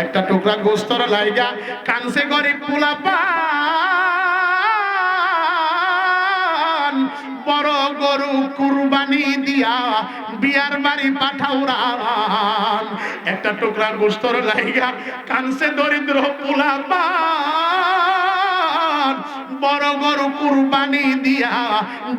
একটা টুকরা গোস্তর লাইগা কানসে গরিব পোলাপান বড় গরু কুরবানি দিয়া বিয়ার বাড়ি পাঠাউরান। একটা টুকরা গোস্তর লাইগা কানসে দরিদ্র পোলাপান বড় গরু কুরবানি দিয়া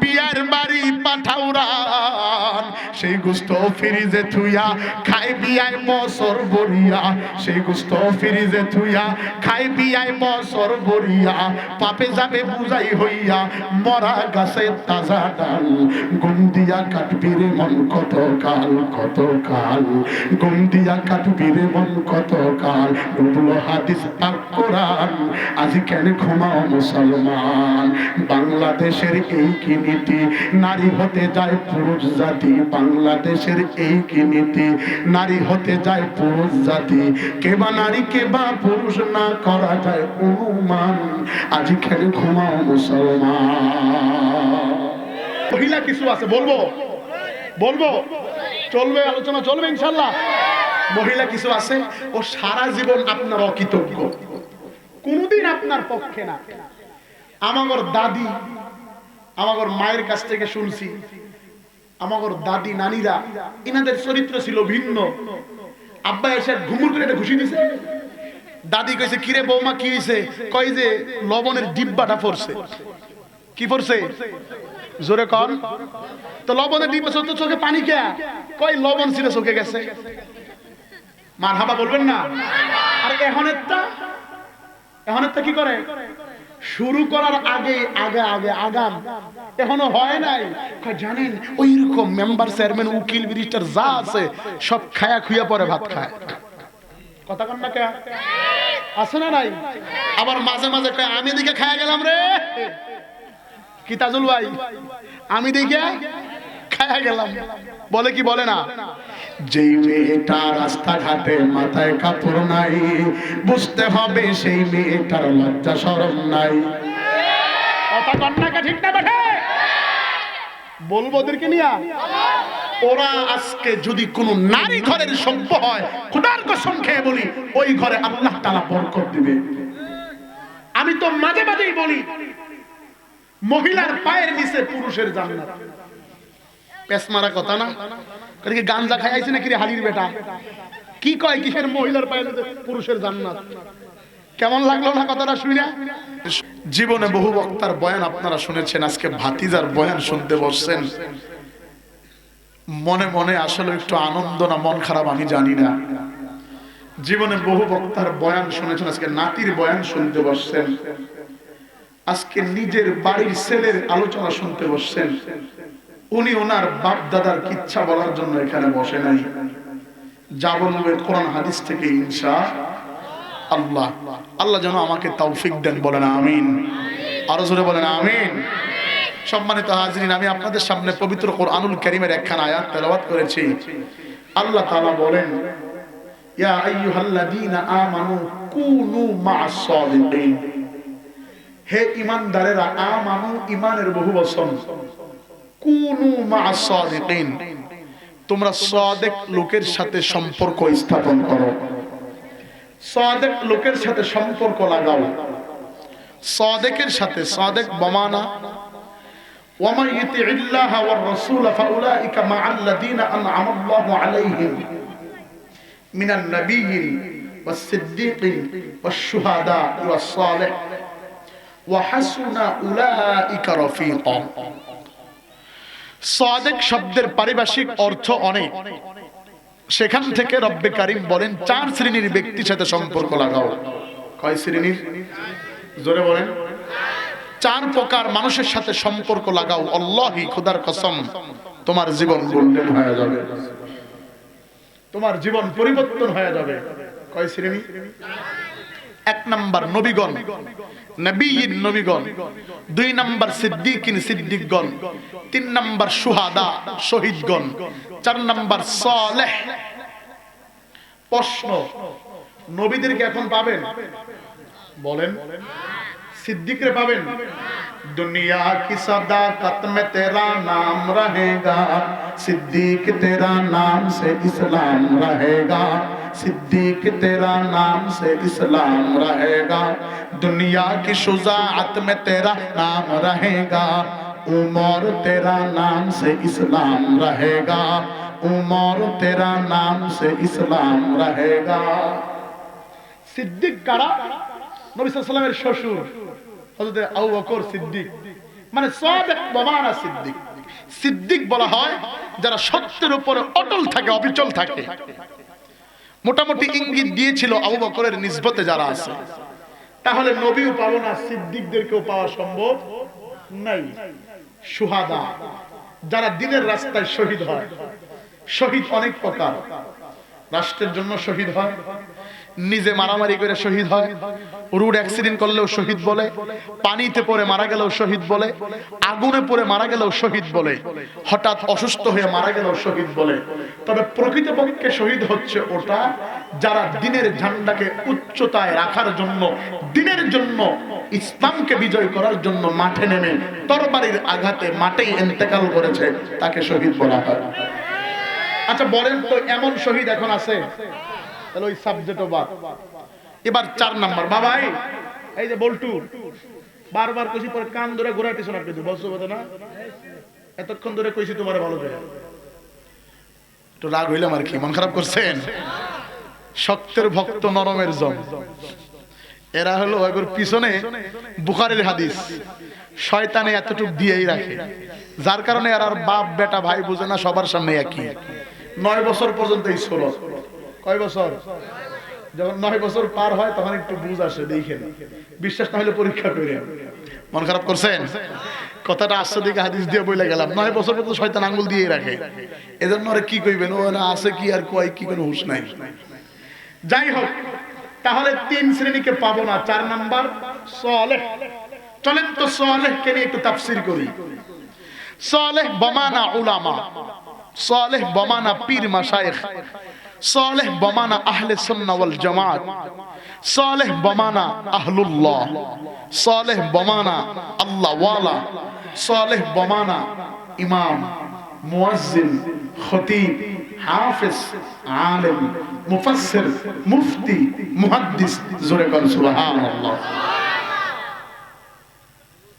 বিয়ার বাড়ি পাঠাউরান। সেই গোস্ত ফ্রিজে থুইয়া খাই বিয়ায় বছর বরিয়া, সেই গোস্ত ফ্রিজে থুইয়া খাই বিয়ায় বছর বরিয়া। পাপে যাবে বুঝাই হইয়া মরা গাছে তাজা ডাল, গুম দিয়া কাটবি রে মন কত কাল, কত কাল গুম দিয়া কাটবি রে মন কত কাল। ডুবলো হাদিস আর কোরআন, আজ কেন ঘুমাও মুসলমান। বাংলাদেশের এই কি নীতি, নারী হতে যায় পুরুষ জাতি। বাংলাদেশের এই কি নীতি, নারী হতে যায় পুরুষ জাতি। কেবা নারী কেবা পুরুষ না করা যায় অনুমান, আজ কেন ঘুমাও মুসলমান। মহিলা কিছু আছে বলবো, বলবো চলবে, আলোচনা চলবে ইনশাল্লাহ। মহিলা কিছু আছে ও সারা জীবন আপনার অকৃতজ্ঞ, কোনদিন আপনার পক্ষে না। আমার দাদি, আমার মায়ের কাছ থেকে শুনছি, আমার দাদি নানীরা ইনাদের চরিত্র ছিল ভিন্ন। আব্বা এসে ঘুমুর করে এটা ঘুষি দিছে। দাদি কইছে কিরে বৌমা কি হইছে? কই যে লবণের ডিব্বাটা পড়ছে। কি পড়ছে? জোরে কর। তো লবণের ডিব্বা তো চোখে পানি কে? কই লবণ ছিল চোখে গেছে। মারহাবা বলবেন না? আর এখনেরটা কি করে? শুরু করার আগে আগে আগে আগাম, এখনো হয় নাই। জানেন ওই রকম মেম্বার চেয়ারম্যান উকিল ব্যারিস্টার যা আছে সব খায়া খুইয়া পরে ভাত খায়। কথা কন না কে? আছে না নাই? আবার মাঝে মাঝে কয় আমি দিকে খায়া গেলাম রে। কি তাজুল ভাই, আমি দিকে খায়া গেলাম বলে কি বলে না? যেই মেয়েটা রাস্তাঘাটে মাথায় কাপড় নাই, বুঝতে হবে সেই মেয়েটার লজ্জা শরম নাই। কথা কন্যাকে ঠিক না বেঠে বলবো ওদেরকে নিয়া। ওরা আজকে যদি কোন নারী ঘরের সভ্য হয়, খোদার কসম খেয়ে বলি ওই ঘরে আল্লাহ তাআলা বরকত দিবে। আমি তো মাঝে মাঝেই বলি মহিলার পায়ের নিচে পুরুষের জান্নাত। পেছ মারা কথা না? কি গাঞ্জা খাই আইছে নাকি রে হালির বেটা? কি কয় কিসের মহিলার পায়ের নিচে পুরুষের জান্নাত? কেমন লাগলো না কথাটা শুনে? জীবনে বহু বক্তার বয়ান আপনারা শুনেছেন, আজকে ভাতিজার বয়ান শুনতে বসছেন। মনে মনে আসলে একটু আনন্দ না মন খারাপ আমি জানি না। জীবনে বহু বক্তার বয়ান শুনেছেন, আজকে নাতির বয়ান শুনতে বসছেন। আজকে নিজের বাড়ির ছেলের আলোচনা শুনতে বসছেন। উনি ওনার বাপ দাদার কিচ্ছা বলার জন্য এখানে বসে নাই, যা বলবে কোরআন হাদিস থেকে ইনশাআল্লাহ। আল্লাহ যেন আমাকে তৌফিক দেন, বলেন আমিন। আরো জোরে বলেন আমিন। সম্মানিত হাজিরিন, আমি আপনাদের সামনে পবিত্র কোরআনুল কারীমের একখানা আয়াত তেলাওয়াত করেছি। আল্লাহ তাআলা বলেন, ইয়া আইয়ুহাল্লাযীনা আমানু কুনু মা'আস সাদিকিন। হে ঈমানদারেরা, আমানু ঈমানের বহুবচন, কুনু মা'আস সাদিকিন, তোমরা সাদিক লোকের সাথে সম্পর্ক স্থাপন করো, সাদিক লোকের সাথে সম্পর্ক লাগাও। সাদিকের সাথে, সাদিক বমানা ওয়ামান ইতিইল্লাহ ওয়ার রাসূল ফাউলাইকা মা'আল্লাযীনা আন'আমাল্লাহু আলাইহিম মিনান নাবিয়্যিন ওয়াস সিদ্দীকিন ওয়াশ শুহাদা ওয়াস সালিহিন ওয়া হাসুনা উলাইকা রাফীকা। সাদিক শব্দের পারিভাষিক অর্থ অনেক, সেখান থেকে রব্বে কারীম বলেন 4 শ্রেণীর ব্যক্তির সাথে সম্পর্ক লাগাও। কয় শ্রেণীর? জোরে বলেন। 4 প্রকার মানুষের সাথে সম্পর্ক লাগাও। আল্লাহি, খোদার কসম, তোমার জীবন গোল্ডেন হয়ে যাবে, তোমার জীবন পরিবর্তন হয়ে যাবে। কয় শ্রেণী? 1 নাম্বার নবীগণ, নবীয়িন নবীগণ। 2 নাম্বার সিদ্দীকিন সিদ্দিকগণ। 3 নাম্বার শুহাদা শহীদগণ। 4 নাম্বার সালেহ। প্রশ্ন, নবীদেরকে এখন পাবেন? বলেন। सिद्दीक़ पावेन दुनिया की सदाकत में तेरा नाम रहेगा सिद्दीक तेरा नाम से इस्लाम रहेगा, सिद्दीक तेरा नाम से इस्लाम रहेगा, दुनिया की शुजाअत में तेरा नाम रहेगा, उमर तेरा नाम से इस्लाम रहेगा, उमर तेरा नाम से इस्लाम रहेगा। সিদ্দিক কারা? নবী সাল্লাল্লাহু আলাইহি ওয়াসাল্লামের শ্বশুর হযরত আবু বকর সিদ্দিক, মানে সাদিক বাবানা সিদ্দিক। সিদ্দিক বলা হয় যারা সত্যের উপরে অটল থাকে, অবিচল থাকে। মোটামুটি ইঙ্গিত দিয়েছিল আবু বকরের নিসবতে যারা আছে, তাহলে নবীও পাবো না, সিদ্দিকদেরকেও পাওয়া সম্ভব নাই। শুহাদা যারা দ্বীনের রাস্তায় শহীদ হয়, শহীদ অনেক প্রকার, রাষ্ট্রের জন্য শহীদ হয়, নিজে মারামারি করে শহীদ হয়, রোড অ্যাক্সিডেন্ট করলেও শহীদ বলে, পানিতে পড়ে মারা গেলেও শহীদ বলে, আগুনে পড়ে মারা গেলেও শহীদ বলে, হঠাৎ অসুস্থ হয়ে মারা গেলেও শহীদ বলে। তবে প্রকৃতপক্ষে শহীদ হচ্ছে ওটা যারা দ্বীনের ঝান্ডাকে উচ্চতায় রাখার জন্য, দ্বীনের জন্য, ইসলামকে বিজয় করার জন্য মাঠে নেমে তরবারির আঘাতে মাঠেই ইন্তেকাল করেছে, তাকে শহীদ বলা হয়। আচ্ছা বলেন তো এমন শহীদ এখন আছে? তাহলে ওই সাবজেক্টও বাদ। এবার 4 নাম্বার। বাবাই এই যে বল্টু বারবার কইছি, পরে কান ধরে ঘোরাইতেছ না, কিন্তু বলছো কথা না, এতক্ষণ ধরে কইছি তোমারে ভালো করে, তো রাগ হইলাম আর কি, মন খারাপ করছেন? শক্তের ভক্ত নরমের জম, এরা হলো এর পিছনে বুখারীর হাদিস, শয়তানে এতটুক দিয়েই রাখে, যার কারণে আর বাপ বেটা ভাই বুঝে না, সবার সামনে একই। 9 বছর পর্যন্ত এই ষোলো, কয় বছর? যখন 9 বছর পার হয় তখন একটু বুঝ আসে, দেখেন, বিশ্বাস না হলে পরীক্ষা করে। মন খারাপ করছেন? কথাটা আসছে দিকে হাদিস দিয়ে বলে গেলাম, 9 বছর পর্যন্ত শয়তান আঙ্গুল দিয়ে রাখে, এজন্য আর কি কইবেন, ও না আছে কি আর কয় কি, কোনো হুঁশ নাই। যাই হোক, তাহলে 3 শ্রেণীকে পাবো না। 4 নাম্বার সালেহ। চলেন তো সালেহকে নিয়ে একটু তাফসীর করি। সালেহ বমানা উলামা, সালেহ বমানা পীর মাশায়েখ, সালেহ বমানা আহলে সুন্নাহ ওয়াল জামাত, সালেহ বমানা আহলুল্লাহ, সালেহ বমানা আল্লাহ ওয়ালা, সালেহ বমানা ইমাম, মুয়াজ্জিন, খতিব, হাফেজ, আলেম, মুফাসসির, মুফতি, মুহাদ্দিস, জোরে বল সুবহানাল্লাহ।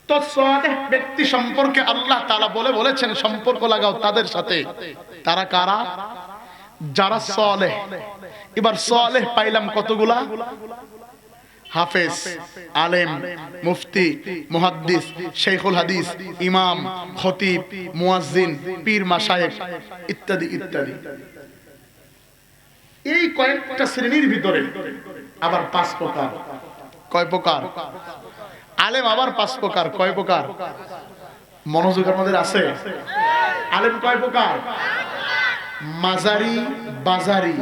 তো সালেহ ব্যক্তি সম্পর্কে আল্লাহ তাআলা বলেছেন সম্পর্ক লাগাও তাদের সাথে। তারা কারা? যারা সালেহ। এবার সালেহ পাইলাম কতগুলা? হাফেজ, আলেম, মুফতি, মুহাদ্দিস, শাইখুল হাদিস, ইমাম, খতিব, মুয়াজ্জিন, পীর মাশায়েখ ইত্যাদি ইত্যাদি। এই কয়েকটা শ্রেণীর ভিতরে আবার 5 প্রকার। কয় প্রকার? আলেম আবার 5 প্রকার। কয় প্রকার? মনোযোগ আমাদের আছে? আলেম কয় প্রকার? মাজারি, বাজারি,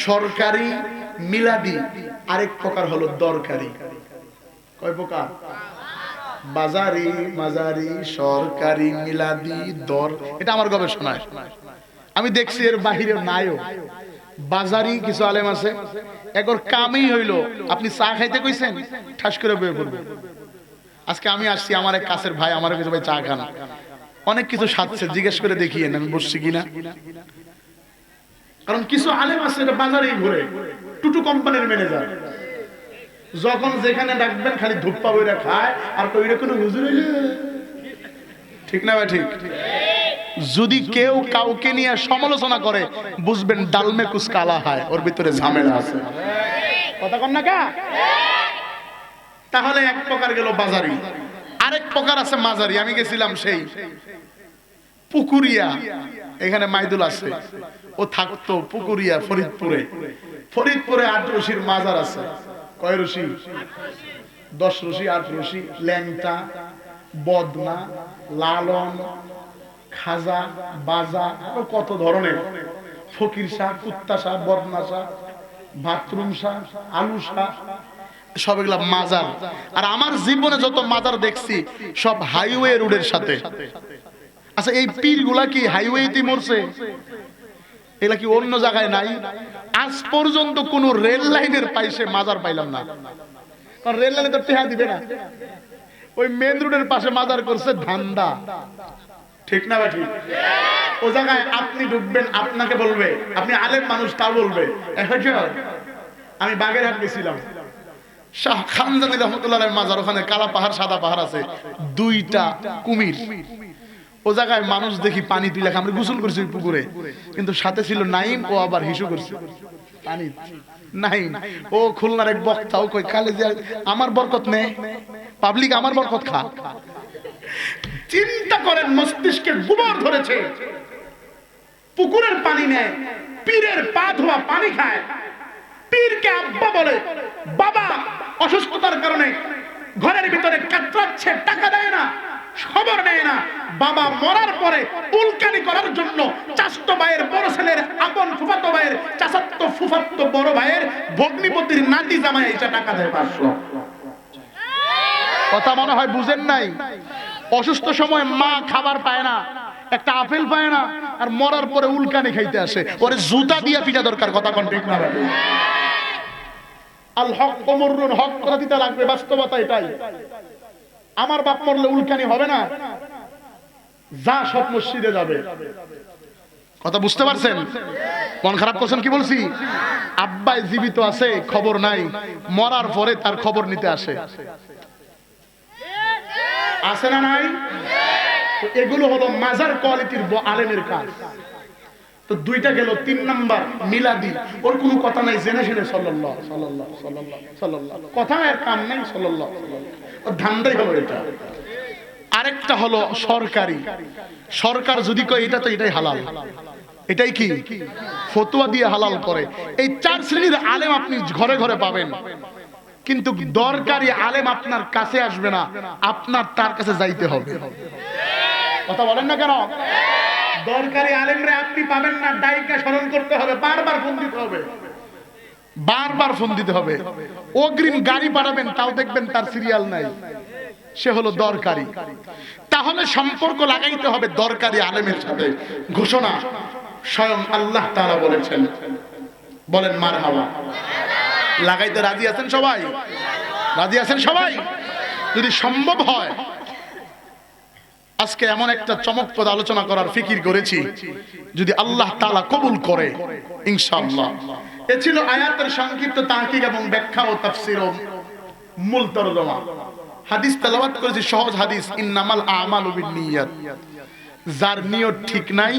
সরকারি, মিলাদি, আরেক প্রকার হলো দরকারি। কয় প্রকার? বাজারি, মাজারি, সরকারি, মিলাদি, দর। এটা আমার গবেষণায় আমি দেখছি, এর বাহিরে নাইও। বাজারি কিছু আলেম আছে, একর কামই হইলো আপনি চা খাইতে কইছেন, ঠাস করে বয়ে পড়বে। আজকে আমি আসছি, আমার এক কাছের ভাই আমার কাছে, ভাই চা খান, অনেক কিছু সাজছে, জিজ্ঞেস করে দেখিয়েন আমি বসছি কিনা। কারণ কিছু আলেম আছে বাজারেই ঘুরে, টুটু কোম্পানির ম্যানেজার, যখন যেখানে ডাকবেন খালি ধূপা বইরা খায় আর কইরা কোনো হুজুর হইলো। ঠিক না ভাই? ঠিক। যদি কেউ কাউকে নিয়ে সমালোচনা করে বুঝবেন ডালমে কুছ কালা হয়, ওর ভিতরে ঝামেলা আছে। কথা কন না কা? তাহলে এক প্রকার গেল বাজারি, আরেক প্রকার আছে মাজারি। আমি গেছিলাম সেই পুকুরিয়া, এখানে মাইদুল আছে, ও থাকতো পুকুরিয়া ফরিদপুরে। ফরিদপুরে 8 রশির মাজার আছে। কয় রশি? 10 রশি, 8 রশি, ল্যাংটা, বদনা, লালন, খাজা, বাজা, কত ধরনের, ফকির শাহ, কুত্তা শাহ, বদনা শাহ, বাথরুম শাহ, আলু শাহ, সব এগুলা মাজার। আর আমার জীবনে যত মাজার দেখছি সব হাইওয়ে রোডের সাথে। আচ্ছা এই পীরগুলা কি হাইওয়েতে মরছে? এগুলা কি অন্য জায়গায় নাই? আজ পর্যন্ত কোন রেল লাইনের পাশে মাজার পাইলাম না, কারণ রেল লাইনে তো টেহা দিবে না। ওই মেন রোডের পাশে মাজার করছে ধান্দা। ঠিক না ঠিক? ও জায়গায় আপনি ডুববেন, আপনাকে বলবে, আপনি আলেম মানুষ, তা বলবে আমি বাগেরহাট গেছিলাম, শাহ খানজানি রহমতুল্লাহের মাজার, ওখানে কালা পাহাড় সাদা পাহাড় আছে, দুইটা কুমির। ও জায়গায় মানুষ দেখি পানি তুলে, আমরা গোসল করছি পুকুরে, কিন্তু সাথে ছিল নাইম, ও আবার হিসু করছে পানি। নাইম ও খুলনার এক বক্তা, ও কই কালে যে আমার বরকত নেই, পাবলিক আমার বরকত খা। চিন্তা করেন, মস্তিষ্কে গোবর ধরেছে, পুকুরের পানি নেয়, পীরের পা ধোয়া পানি খায়, পীরকে আব্বা বলে, বাবা অসুস্থতার কারণে ঘরের ভিতরে কাতরাচ্ছে, টাকা দেয় না, খবর নেয় না, বাবা মরার পরে উলকানি করার জন্য চাচাতো ভাইয়ের বড় ছেলের আপন ফুফাতো ভাইয়ের চাচাতো ফুফাতো বড় ভাইয়ের ভগ্নিপতির নাতি জামাই এসে টাকা দেয় 500। কথা মনে হয় বুঝেন নাই। অসুস্থ সময় মা খাবার পায় না, একটা আপেল পায় না, আর মরার পরে উলকানি খাইতে আসে, ওরে জুতা দিয়া পিটা দরকার। কথা কোন ঠিক না? আল হক কমরুন, হক কথা দিতে লাগবে, বাস্তবতা এটাই। আমার বাপ মরলে উলকানি হবে না, যা সব মসজিদে যাবে। কথা বুঝতে পারছেন? মন খারাপ করছেন কি বলছি? আব্বাই জীবিত আছে, খবর নাই, মরার পরে তার খবর নিতে আসে, আছে না নাই? এগুলো হলো মাজার কোয়ালিটির আলেমের কাজ। তো দুইটা গেল, 3 নাম্বার মিলাদি, ওর কোনো কথা নাই, জেনে শুনে সাল্লাল্লাহু সাল্লাল্লাহু সাল্লাল্লাহু সাল্লাল্লাহু, কথা আর কাম নাই, সাল্লাল্লাহু সাল্লাল্লাহু, ওর ধান্দাই হলো এটা। আরেকটা হলো সরকারি, সরকার যদি কয় এটা তো এটাই হালাল, এটাই কি ফতোয়া দিয়ে হালাল করে। এই 4 শ্রেণীর আলেম আপনি ঘরে ঘরে পাবেন, কিন্তু দরকারি আলেম আপনার কাছে আসবে না, আপনার তার কাছে যাইতে হবে। কথা বলেন না কেন? দরকারি আলেমরে আপনি পাবেন না, ডাইকা স্মরণ করতে হবে, বারবার ফোন দিতে হবে, বারবার ফোন দিতে হবে। অগ্রিম গাড়ি পাঠাবেন, তাও দেখবেন তার সিরিয়াল নাই, সে হলো দরকারি। তাহলে সম্পর্ক লাগাইতে হবে দরকারি আলেমের সাথে। ঘোষণা স্বয়ং আল্লাহ তাআলা বলেছেন, বলেন মারহাবা। লাগাইতে রাজি আছেন সবাই? রাজি আছেন সবাই? যদি সম্ভব হয় আজকে এমন একটা চমকপ্রদ আলোচনা করার ফিকির করেছি, যদি আল্লাহ তাআলা কবুল করে ইনশাআল্লাহ। এ ছিল আয়াতের সংক্ষিপ্ত তাহকিক এবং ব্যাখ্যা ও তাফসীর ও মূল তরজমা। হাদিস তেলাওয়াত করেছি, সহজ হাদিস, ইন্নামাল আমালু বিন্নিয়াত। যার নিয়ত ঠিক নাই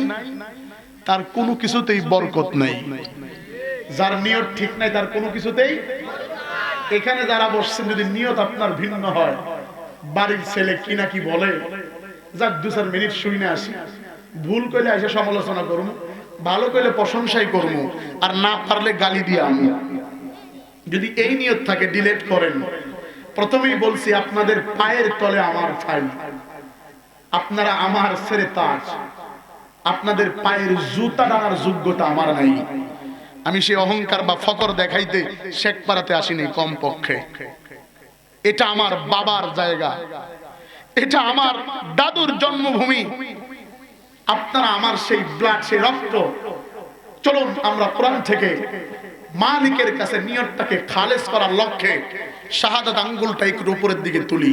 তার কোনো কিছুতেই বরকত নাই। যার নিয়ত ঠিক নাই তার কোনো কিছুতেই, এখানে যারা বসছেন যদি নিয়ত আপনার ভিন্ন হয়, বাড়ির ছেলে কি না কি বলে, যাক 2-4 মিনিট শুনে আসি, ভুল কইলে এসে সমালোচনা করুন, ভালো কইলে প্রশংসাই করবো, আর না পারলে গালি দিয়ে আমি। যদি এই নিয়ত থাকে ডিলেট করেন। প্রথমেই বলছি আপনাদের পায়ের তলে আমার ঠাই, আপনারা আমার ছেড়ে তাজ, আপনাদের পায়ের জুতা টানার যোগ্যতা আমার নাই। আমি সে অহংকার বা ফকর দেখাইতে শেখপাড়াতে আসিনি, কম পক্ষে। এটা আমার বাবার জায়গা, এটা আমার দাদুর জন্মভূমি, আপনারা আমার সেই ব্লাড, সেই রক্ত। চলুন আমরা কোরআন থেকে মালিকের কাছে নিয়তটাকে খালেস করার লক্ষ্যে শাহাদাত আঙ্গুলটা একটু উপরের দিকে তুলি,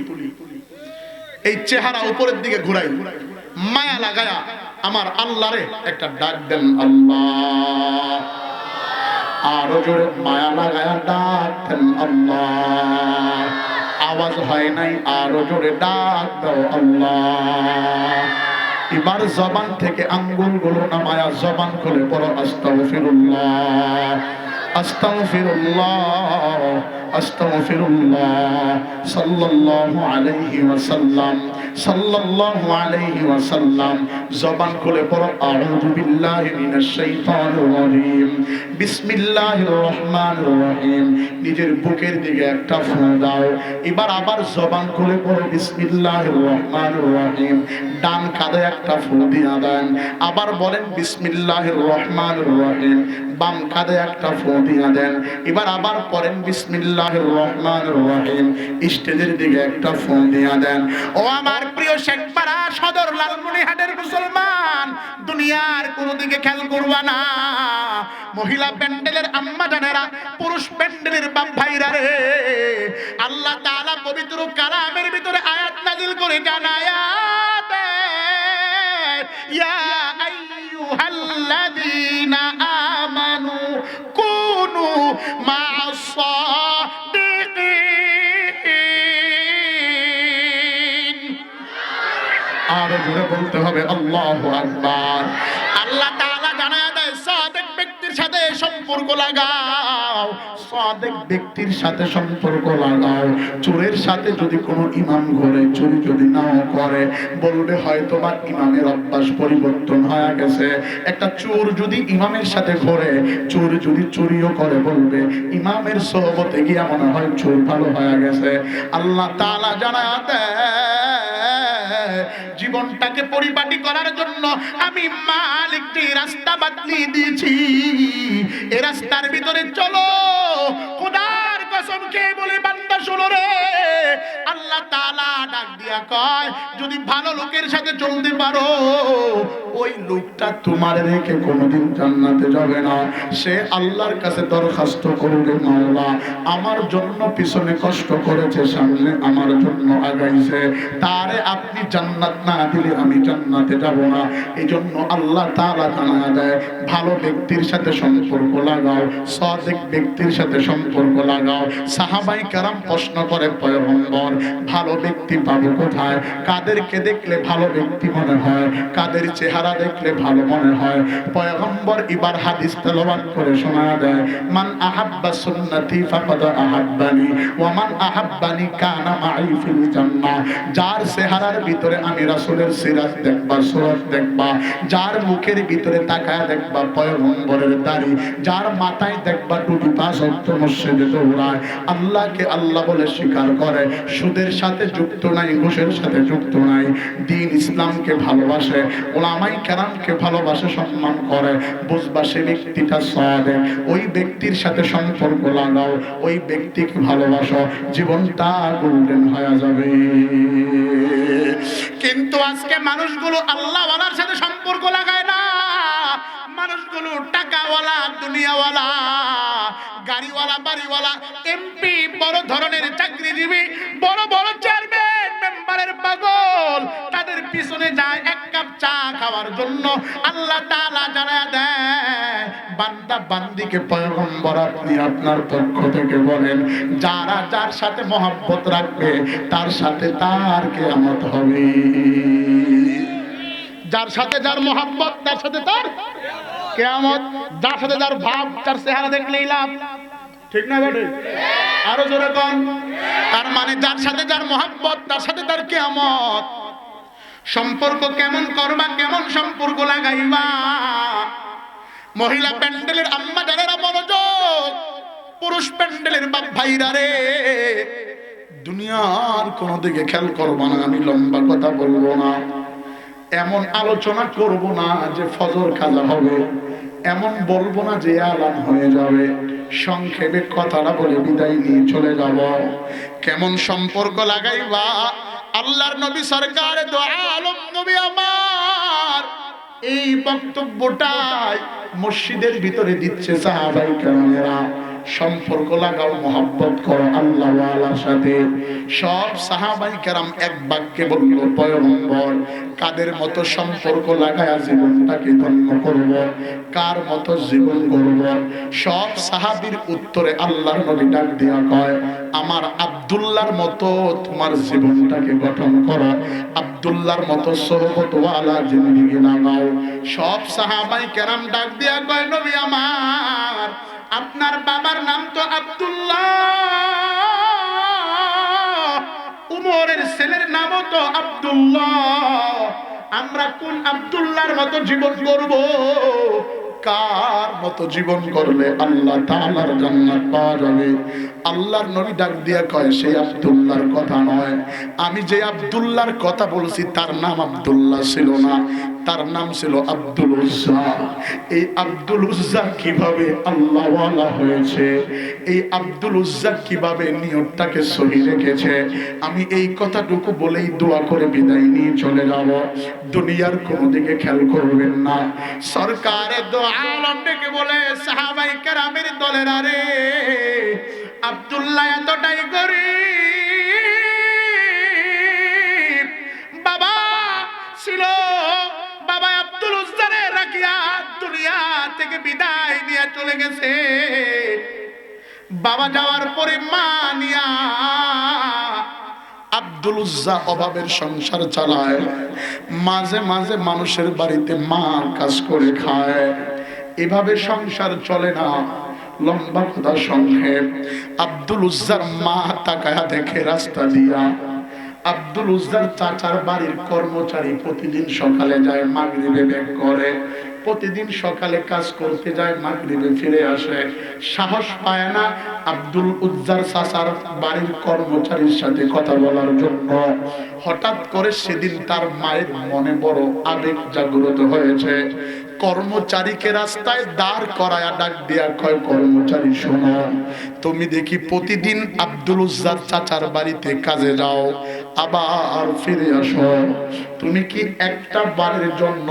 এই চেহারা উপরের দিকে ঘুরাই, মায়া লাগায়া আমার আল্লাহরে একটা ডাক দেন, আল্লাহ। আরো জোরে মায়া লাগায়া ডাক দেন, আল্লাহ। আওয়াজ হয় নাই, আরো জোরে ডাক দাও, আল্লাহ। এবার জবান থেকে আঙ্গুলগুলো নামায়া জবান খুলে পড়ো, আস্তাগফিরুল্লাহ আস্তাগফিরুল্লাহ আস্তাগফিরুল্লাহ সাল্লাল্লাহু আলাইহি ওয়াসাল্লাম সাল্লাল্লাহু আলাইহি ওয়াসাল্লাম। জবান খুলে পড়ো, আউযু বিল্লাহি মিনাশ শাইতানির রাজীম, বিসমিল্লাহির রহমানির রহিম। নিজের বুকের দিকে একটা ফু দাও। এবার আবার জবান খুলে পড়ো, বিসমিল্লাহির রহমানির রহিম। ডান কাঁধে একটা ফু দিয়া দেন, আবার বলেন বিসমিল্লাহির রহমানির রহিম। বাম কাঁধে একটা ফু দিয়া দেন, এবার আবার পড়েন বিসমিল্লাহির রহমানির রহিম। স্টেজের দিকে একটা ফু দিয়া দেন। ও আমার প্রিয় শেখপাড়া সদর লালমনিরহাটের মুসলমান, দুনিয়ার কোনো দিকে খেয়াল করবা না। মহিলা প্যান্ডেলের আম্মা জানেরা, পুরুষ প্যান্ডেলের বাপ ভাইরা রে, আল্লাহ তাআলা পবিত্র কালামের ভিতরে আয়াত নাযিল করে জানায়া দেয়, ইয়া আইয়ুহাল্লাযীনা আমানু কুনু মা'আস সাদিকিন। আরো জোরে বলতে হবে আল্লাহু আকবার। আল্লাহ তাআলা জানায় দেয় সাদিক ব্যক্তির সাথে সম্পর্ক লাগাও, সাদিক ব্যক্তির সাথে সম্পর্ক লাগাও। চোরের সাথে যদি কোনো ইমাম ঘরে চুরি যদি নাও করে, বলবে হয়তো বা ইমামের অভ্যাস পরিবর্তন হয়ে গেছে। একটা চোর যদি ইমামের সাথে ঘরে, চোর যদি চুরিও করে, বলবে ইমামের সোহবতে গিয়া মনে হয় চোর ভালো হয়ে গেছে। আল্লাহ তাআলা জানায় দেয় জীবনটাকে পরিপাটি করার জন্য আমি মালিক যে রাস্তা বাতলি দিয়েছি, এ রাস্তার ভিতরে চলো। খোদার কসম খেয়ে বলে বান্দা শোনো রে, আল্লাহ তাআলা ডাক দিয়া কয় যদি ভালো লোকের সাথে চলতে পারো, ওই লোকটা তোমার রেখে কোনোদিন জান্নাতে যাবে না। সে আল্লাহর কাছে দরখাস্ত করবে, মাওলা আমার জন্য পিছনে কষ্ট করেছে, সামনে আমার জন্য আগাইছে, তারে আপনি জান্নাত না দিলে আমি জান্নাতে যাব না। এই জন্য আল্লাহ তাআলা জানা দেয় ভালো ব্যক্তির সাথে সম্পর্ক লাগাও, সাদিক ব্যক্তির সাথে সম্পর্ক লাগাও। সাহাবায়ে কেরাম প্রশ্ন করে পয়গম্বর ভালো ব্যক্তি পাবো কোথায়? কাদেরকে দেখলে ভালো ব্যক্তি মনে হয়, কাদের চেহারা দেখলে ভালো মনে হয়? পয়গম্বর এবার হাদিস তেলাওয়াত করে শোনা দেয় মান আহাব্বা সুন্নতি ফাকাদ আহাব্বানি ওয়া মান আহাব্বানি কানা মাই ফিল জান্নাহ। যার চেহারার ভিতরে আমি রাসূলের সিরাত দেখবা, সুরাত দেখবা, যার মুখের ভিতরে তাকায় দেখবা পয়গম্বরের দাড়ি, যার মাথায় দেখবা টুপি, পাঁচ ওয়াক্ত মসজিদে দৌড়ায়, আল্লাহকে আল্লাহ বলে স্বীকার করে, সুদের সাথে যুক্ত নাই, ঘুষের সাথে যুক্ত নাই, দ্বীন ইসলামকে ভালোবাসে, উলামায়ে কেরামকে ভালোবাসে, সম্মান করে, বুঝবা সে ব্যক্তিটা সাদিক। ওই ব্যক্তির সাথে সম্পর্ক লাগাও, ওই ব্যক্তিকে ভালোবাসো, জীবনটা গোল্ডেন হয়ে যাবে। কিন্তু আজকে মানুষগুলো আল্লাহওয়ালার সাথে সম্পর্ক লাগায় না। মানুষগুলো টাকাওয়ালা, দুনিয়াওয়ালা, গাড়িওয়ালা, বাড়িওয়ালা, এমপি, বড় ধরনের চাকরিজীবী, বড় বড় চেয়ারম্যান, মেম্বারের পাগল, তাদের পিছনে যায় এক কাপ চা খাওয়ার জন্য। আল্লাহ তাআলা জানায়া দেয় বান্দা বান্দিকে পয়গম্বর আপনি আপনার পক্ষ থেকে বলেন যারা যার সাথে মহব্বত রাখবে তার সাথে তার কিয়ামত হবে। যার সাথে যার মহব্বত তার সাথে তার কিয়ামত। যার সাথে যার ভাব, তার চেহারা দেখলেই লাভ, ঠিক না বেটে? আরো জোরে কোন। তার মানে যার সাথে যার মহব্বত তার সাথে তার কিয়ামত। সম্পর্ক কেমন করবা, কেমন সম্পর্ক লাগাইবা? মহিলা প্যান্ডেলের আম্মা জানেরা মনোযোগ, পুরুষ প্যান্ডেলের বাপ ভাইরা রে, দুনিয়ার কোন দিকে খেয়াল করবা না। আমি লম্বা কথা বলবো না, এমন আলোচনা করব না যে ফজর কাজা হবে, এমন বলবো না যে আলাম হয়ে যাবে। সংক্ষেপে কথাটা বলে বিদায় নিয়ে চলে যাব। কেমন সম্পর্ক লাগাইবা? আল্লাহর নবী সরকার দো আলম নবী আমার এই বক্তব্যটাই মসজিদের ভিতরে দিচ্ছে সাহাবায়ে কেরামেরা। সম্পর্ক লাগাও, মহব্বত করো আল্লাহ ওয়ালার সাথে। সব সাহাবায়ে কেরাম এক বাক্যে বলল পয়গম্বর কাদের মতো সম্পর্ক লাগায়া জীবনটাকে ধন্য করব, কার মতো জীবন করব? সব সাহাবীর উত্তরে আল্লাহর নবী ডাক দিয়া কয় আমার আব্দুল্লাহর মতো তোমার জীবনটাকে গঠন করো, আব্দুল্লাহর মতো সোহবত ওয়ালা জিন্দেগি লাগাও। সব সাহাবায়ে কেরাম ডাক দিয়া কয় নবী আমার আপনার বাবার নাম তো আব্দুল্লাহ, উমরের ছেলের নামও তো আব্দুল্লাহ, আমরা কোন আব্দুল্লাহর মতো জীবন করব? কার মতো জীবন করলে আল্লাহ তাআলার জান্নাত পাওয়া যাবে? আল্লাহর নবী ডাক দিয়া কয় সেই আব্দুল্লাহর কথা নয়, আমি যে আব্দুল্লাহর কথা বলছি তার নাম আব্দুল্লাহ ছিল না, তার নাম ছিল আব্দুল উজ্জা। এই আব্দুল উজ্জা কিভাবে আল্লাহ ওয়ালা হয়েছে, এই আব্দুল উজ্জা কিভাবে নিয়তটাকে সহি রেখেছে, আমি এই কথাটুকু বলেই দোয়া করে বিদায় নিয়ে চলে যাব। দুনিয়ার কোনো দিকে খেয়াল করবেন না। সরকারে দো আলম ডেকে বলে সাহাবায়ে কেরামের দলের আরে আব্দুল্লাহ এতটাই গরীব, বাবা ছিল, বাবা বিদায় নিয়ে চলে গেছে। বাবা যাওয়ার পরে মা নিয়া আব্দুল উজ্জা অভাবের সংসার চালায়। মাঝে মাঝে মানুষের বাড়িতে মা কাজ করে খায়। এভাবে সংসার চলে না। লম্বা কথা সংক্ষেপ, আব্দুল উজ্জার মা তাকায়া দেখে রাস্তা দিয়া আব্দুল উজ্জার চাচার বাড়ির কর্মচারী প্রতিদিন সকালে যায়, মাগরিবে ব্যাক করে। প্রতিদিন সকালে কাজ করতে যায়, মাগরিবে ফিরে আসে। সাহস পায় না আব্দুল উজ্জার চাচার বাড়ির কর্মচারীর সাথে কথা বলার জন্য। হঠাৎ করে সেদিন তার মায়ের মনে বড় আবেগ জাগ্রত হয়েছে। কর্মচারীকে রাস্তায় দাঁড় করায়া ডাক দিয়া কয়, কর্মচারী শোনো, তুমি দেখি প্রতিদিন আব্দুল উজ্জার চাচার বাড়িতে কাজে যাও, আবার ফিরে আসো। তুমি কি একটা বারের জন্য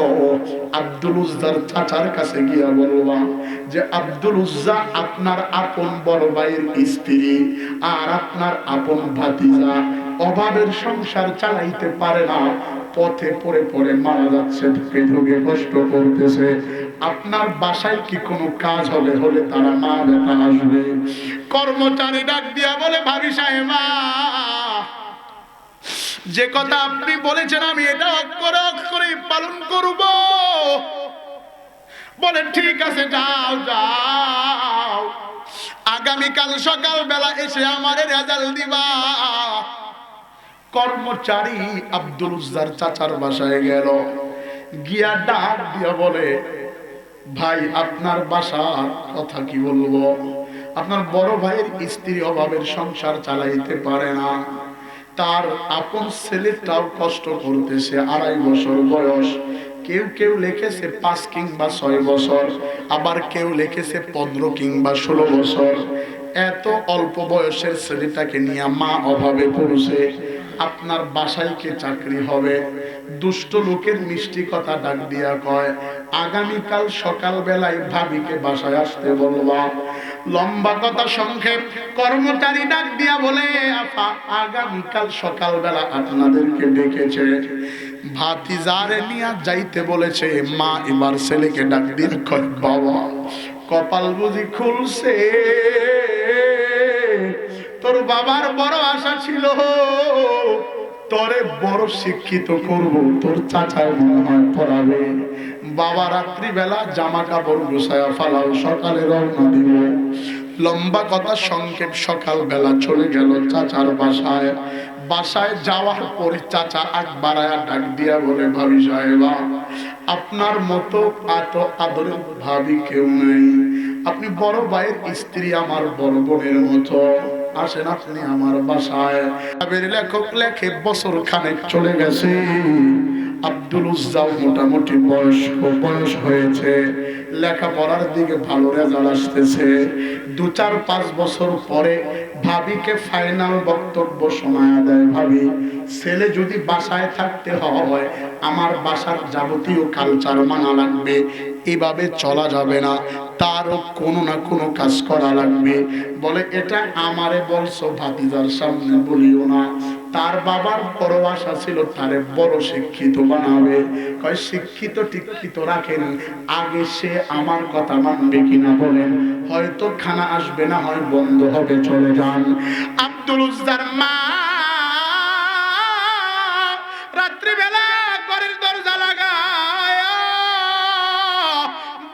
আব্দুল উজ্জার চাচার কাছে গিয়া বলবা যে আব্দুল উজ্জা আপনার আপন বড় ভাইয়ের স্ত্রী আর আপনার আপন ভাতিজা অভাবের সংসার চালাইতে পারে না, পথে পড়ে পড়ে মারা যাচ্ছে, ধুকে ধুকে কষ্ট করতেছে, আপনার বাসায় কি কোনো কাজ হবে? হলে তারা মা বেটা আসবে। কর্মচারী ডাক দিয়া বলে, ভাবি সাহেবা, যে কথা আপনি বলেছেন আমি এটা অক্ষরে অক্ষরে পালন করব। বলে ঠিক আছে, যাও যাও, আগামীকাল সকাল বেলা এসে আমারে রেজাল্ট দিবা। কর্মচারী আব্দুল উজ্জার চাচার বাসায় গেল, গিয়া ডাক দিয়া বলে, ভাই আপনার বাসার কথা কি বলবো, আপনার বড় ভাইয়ের স্ত্রী অভাবের সংসার চালাইতে পারে না, তার আপন ছেলেটাও কষ্ট করতেছে, 2.5 বছর বয়স, কেউ কেউ লিখেছে 5 কিংবা 6 বছর, আবার কেউ লিখেছে 15 কিংবা 16 বছর। এত অল্প বয়সের ছেলেটাকে নিয়ে মা অভাবে পড়ছে, আপনার বাসায় কে চাকরি হবে? দুষ্ট লোকের মিষ্টি কথা ডাক দিয়া কয়, আগামীকাল সকাল বেলায় ভাবিকে বাসায় আসতে বলবা। লম্বা কথা সংক্ষেপ, কর্মচারী ডাক দিয়া বলে, আপা আগামীকাল সকাল বেলা আপনাদেরকে ডেকেছে, ভাতিজারে নিয়ে যাইতে বলেছে। মা এবার ছেলেকে ডাক দিয়ে কয়, বাবা কপাল বুঝি খুলছে, তোর বাবার বড় আশা ছিল তোরে বড় শিক্ষিত করব, তোর চাচায় মনে হয় পড়াবে। বাবা রাত্রিবেলা জামা কাপড় গুছায়া ফালাও, সকালে রওনা দিব। লম্বা কথা সংক্ষেপ, সকাল বেলা চলে গেল চাচার বাসায়। বাসায় যাওয়ার পরে চাচা আগ বাড়ায়া ডাক দিয়া বলে, ভাবি সাহেবা, আপনার মতো এত আদরের ভাবি কেউ নেই, আপনি বড় ভাইয়ের স্ত্রী, আমার বড় বোনের মতো, আসেন আপনি আমার বাসায়। লেখক লেখে বছর খানেক চলে গেছে, আব্দুল উজ্জাও মোটামুটি বয়স হয়েছে, লেখাপড়ার দিকে ভালো রেজাল্ট আসতেছে। 2-4-5 বছর পরে ভাবিকে ফাইনাল বক্তব্য শোনায়া দেয়, ভাবি ছেলে যদি বাসায় থাকতে হয়, আমার বাসার যাবতীয় কালচার মানা লাগবে, এভাবে চলা যাবে না, তারও কোনো না কোনো কাজ করা লাগবে। বলে, এটা আমারে বলছো, ভাতিজার সামনে বলিও না, তার বাবার বড় আশা ছিল তারে বড় শিক্ষিত বানাবে। কয়, শিক্ষিত টিক্ষিত রাখেন, আগে সে আমার কথা মানবে কিনা বলেন, হয়তো খানা আসবে না হয় বন্ধ হবে, চলে যান। আব্দুল উজ্জার মা রাত্রিবেলা ঘরের দরজা লাগায়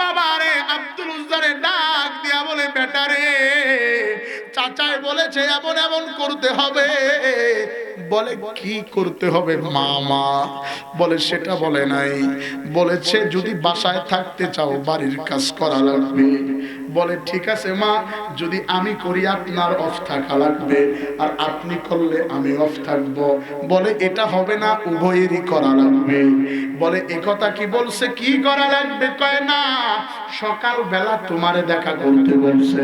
বাবারে আব্দুল উজ্জারে ডাক দিয়া বলে, বেটারে চাচাই বলেছে এমন এমন করতে হবে। বলে, কি করতে হবে মামা? বলে, সেটা বলে নাই, বলেছে যদি বাসায় থাকতে চাও বাড়ির কাজ করা লাগবে। বলে, ঠিক আছে মা, যদি আমি করি আপনার অফ থাকা লাগবে, আর আপনি করলে আমি অফ থাকবো। বলে, এটা হবে না, উভয়েরই করা লাগবে। বলে, একথা কি বলছে, কি করা লাগবে? কয়, না সকাল বেলা তোমারে দেখা করতে বলছে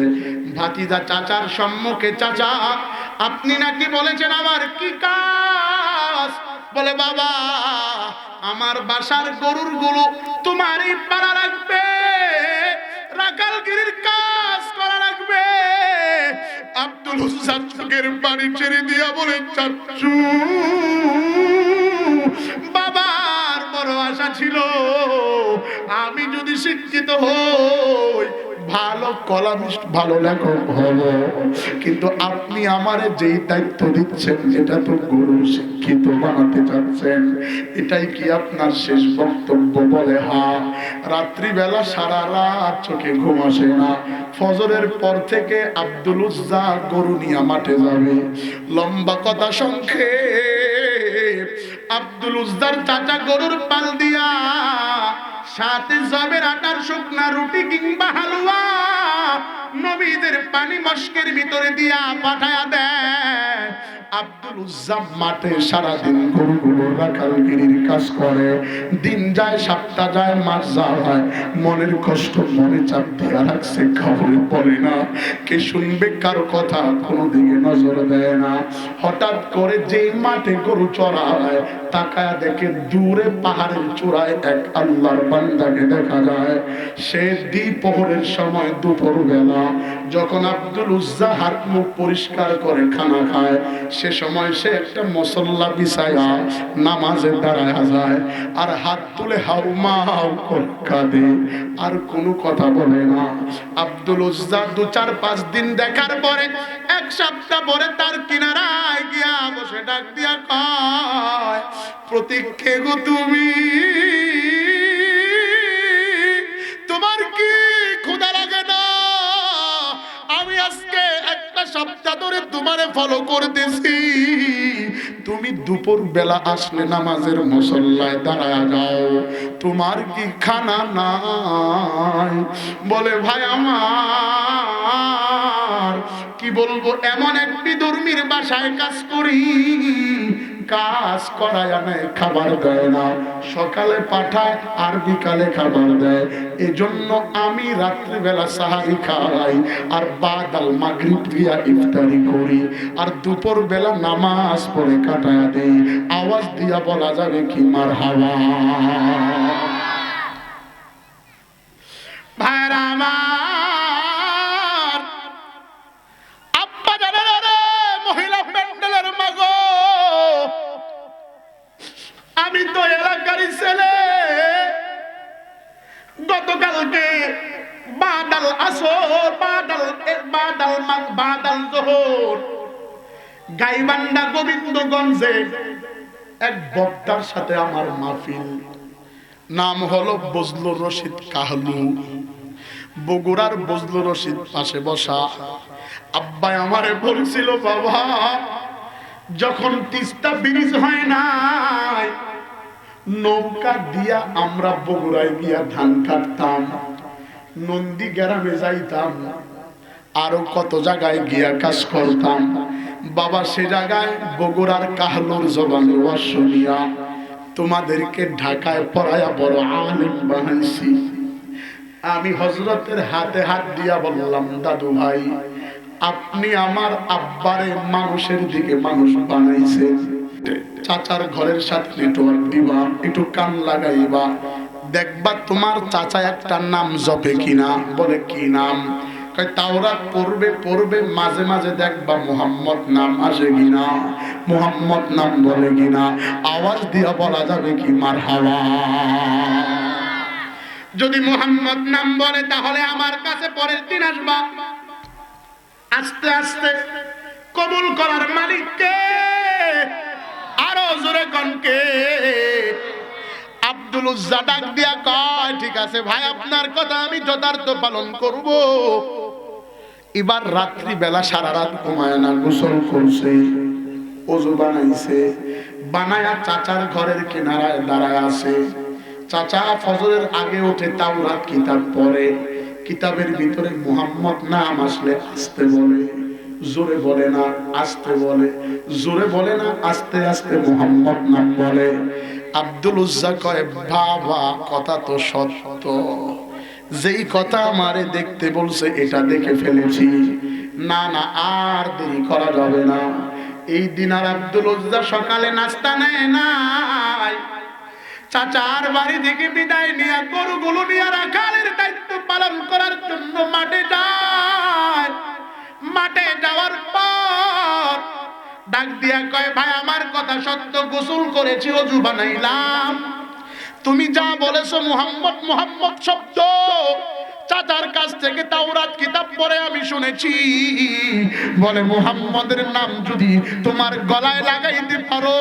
ভাতিজা চাচার সম্মুখে। চাচা আপনি নাকি বলেছেন আমার কি কাজ? বলে, বাবা আমার বাসার গরুর গুলো তোমারই পাড়া রাখবে, রাখালগিরির কাজ করা লাগবে। আব্দুল উজ্জা চোখের পানি ছেড়ে দিয়া বলে, চাচু বাবার বড় আশা ছিল আমি যদি শিক্ষিত হই ভালো কলামিস্ট ভালো লেখক হব, কিন্তু আপনি আমারে যেই দায়িত্ব দিচ্ছেন এটা তো গুরু শিক্ষিত বানাতে চাচ্ছেন, এটাই কি আপনার শেষ বক্তব্য? বলে হ্যাঁ। রাত্রিবেলা সারা রাত চোখে ঘুম আসে না। ফজরের পর থেকে আব্দুল উজ্জা গরু নিয়ে মাঠে যাবে। লম্বা কথা সংক্ষেপ, আব্দুল উজ্জার চাচা গরুর পাল দিয়া সাথে জবের আটার শুকনা রুটি কিংবা হালুয়া নবীদের পানি মস্কের ভিতরে দিয়া পাঠায়া দেয়। আব্দুল উজ্জা মাঠে সারাদিন গরুগুলো রাখালগিরির কাজ করে। দিন যায়, সপ্তাহ যায়, মাস যায়, মনের কষ্ট মনে চাপ দিয়া রাখছে, খবরে বলে না, কে শুনবে কার কথা, কোনো দিকে নজর দেয় না। হঠাৎ করে যেই মাঠে গরু চড়ায় তাকায় দেখে দূরে পাহাড়ের চূড়ায় এক আল্লাহর বান্দাকে দেখা যায়। সে দ্বিপ্রহরের সময়, দুপুর বেলা যখন আব্দুল উজ্জা হাত মুখ পরিষ্কার করে খানা খায়, সে সময় সে একটা মুসল্লা বিছায়া নামাজে দাঁড়ায় যায় আর হাত তুলে হাউমাউ করে কাঁদে, আর কোনো কথা বলে না। আব্দুল উজ্জা 2-4-5 দিন দেখার পরে, এক সপ্তাহ পরে তার কিনারায় গিয়া বসে ডাক দিয়া কয়, প্রতীক্ষে গো তুমি, তোমার কি ক্ষুধা লাগে না? আমি আজকে একটা সপ্তাহ ধরে তোমারে ফলো করতেছি, তুমি দুপুর বেলা আসলে নামাজের মুসল্লায় দাঁড়ায় যাও, তোমার কি খানা নাই? বলে ভাই আমার কি বলবো, এমন একটি ধর্মীর বাসায় কাজ করি, কাজ করায় আনে, খাবার দেয় না, সকালে পাঠায় আর বিকালে খাবার দেয়। এজন্য আমি রাত্রিবেলা সাহারি খাই আর বাদাল মাগরিব দিয়া ইফতারি করি আর দুপুর বেলা নামাজ পড়ে কাটায়া দেই। আওয়াজ দিয়া বলা যাবে কি মারহাবা? ভাইরা আমার, আব্বা জানেন রে, মহিলা প্যান্ডেলের মাগো, আমি তো এলাকারই ছেলে। গতকালকে বাদাল আসর, বাদাল জোহর গাইবান্ধা গোবিন্দগঞ্জে এক বক্তার সাথে আমার মাহফিল। নাম হলো বজলুর রশিদ কাহলু। বগুড়ার বজলুর রশিদ পাশে বসা। আব্বাই আমারে বলছিল, বাবা যখন তিস্তা ব্রিজ হয় নাই, নৌকা দিয়া আমরা বগুড়ায় গিয়া ধান কাটতাম, নন্দী গ্রামে যাইতাম, আরো কত জায়গায় গিয়া কাজ করতাম। বাবা সে জায়গায় বগুড়ার কাহলুর জবানের ওয়াজ শুনিয়া তোমাদেরকে ঢাকায় পড়ায়া বড় আলেম বানাইছি। আমি হযরতের হাতে হাত দিয়া বললাম, দাদু ভাই আপনি আমার আব্বারে মানুষের দিকে মানুষ বানাইছেন। চাচার ঘরের সাথে নেটওয়ার্ক দিবা, একটু কান লাগাইবা, দেখবা তোমার চাচা একটা নাম জপে কিনা। বলে কি নাম? তাওরাত পড়বে মাঝে মাঝে দেখবা মুহাম্মদ নাম আসে কিনা, মুহাম্মদ নাম বলে কিনা। আওয়াজ দিয়া বলা যাবে কি মারহাবা? যদি মুহাম্মদ নাম বলে তাহলে আমার কাছে পরের দিন আসবা। আস্তে আস্তে কবুল করার মালিক কে? আরো জোরে কনকে? আব্দুল উজ্জা ডাক দিয়া কয়, ঠিক আছে ভাই, আপনার কথা আমি যথার্থ পালন করব। এবার রাত্রি বেলা সারা রাত ঘুমায় না, গোসল করছে, ওযু বানাইছে, বানায়া চাচার ঘরের কিনারায় দাঁড়ায় আছে। চাচা ফজরের আগে উঠে তাওরাত কিতাব পড়ে, কিতাবের ভিতরে মুহাম্মদ নাম আসলে আস্তে বলে, জোরে বলে না, আস্তে বলে, জোরে বলে না, আস্তে আস্তে মুহাম্মদ নাম বলে। আব্দুল উজ্জা কয়, বাবা কথা তো সত্য, যেই কথা আমারে দেখতে বলছে এটা দেখে ফেলেছি, না না আর দেরি করা যাবে না। এই দিন আর আব্দুল উজ্জা সকালে নাস্তা নেয় নাই। চাচার বাড়ি থেকে বিদায় নিয়ে গরুগুলো নিয়ে রাখালের দায়িত্ব পালন করার জন্য মাঠে যায়। মাঠে যাওয়ার পর ডাক দিয়া কয়, ভাই আমার কথা সত্য, গোসল করেছি, ওযু বানাইলাম, তুমি যা বলেছো মুহাম্মদ মুহাম্মদ শব্দ চাচার কাছ থেকে তাওরাত কিতাব পড়ে আমি শুনেছি, বলে মুহাম্মদের নাম যদি তোমার গলায় লাগাইতে পারো,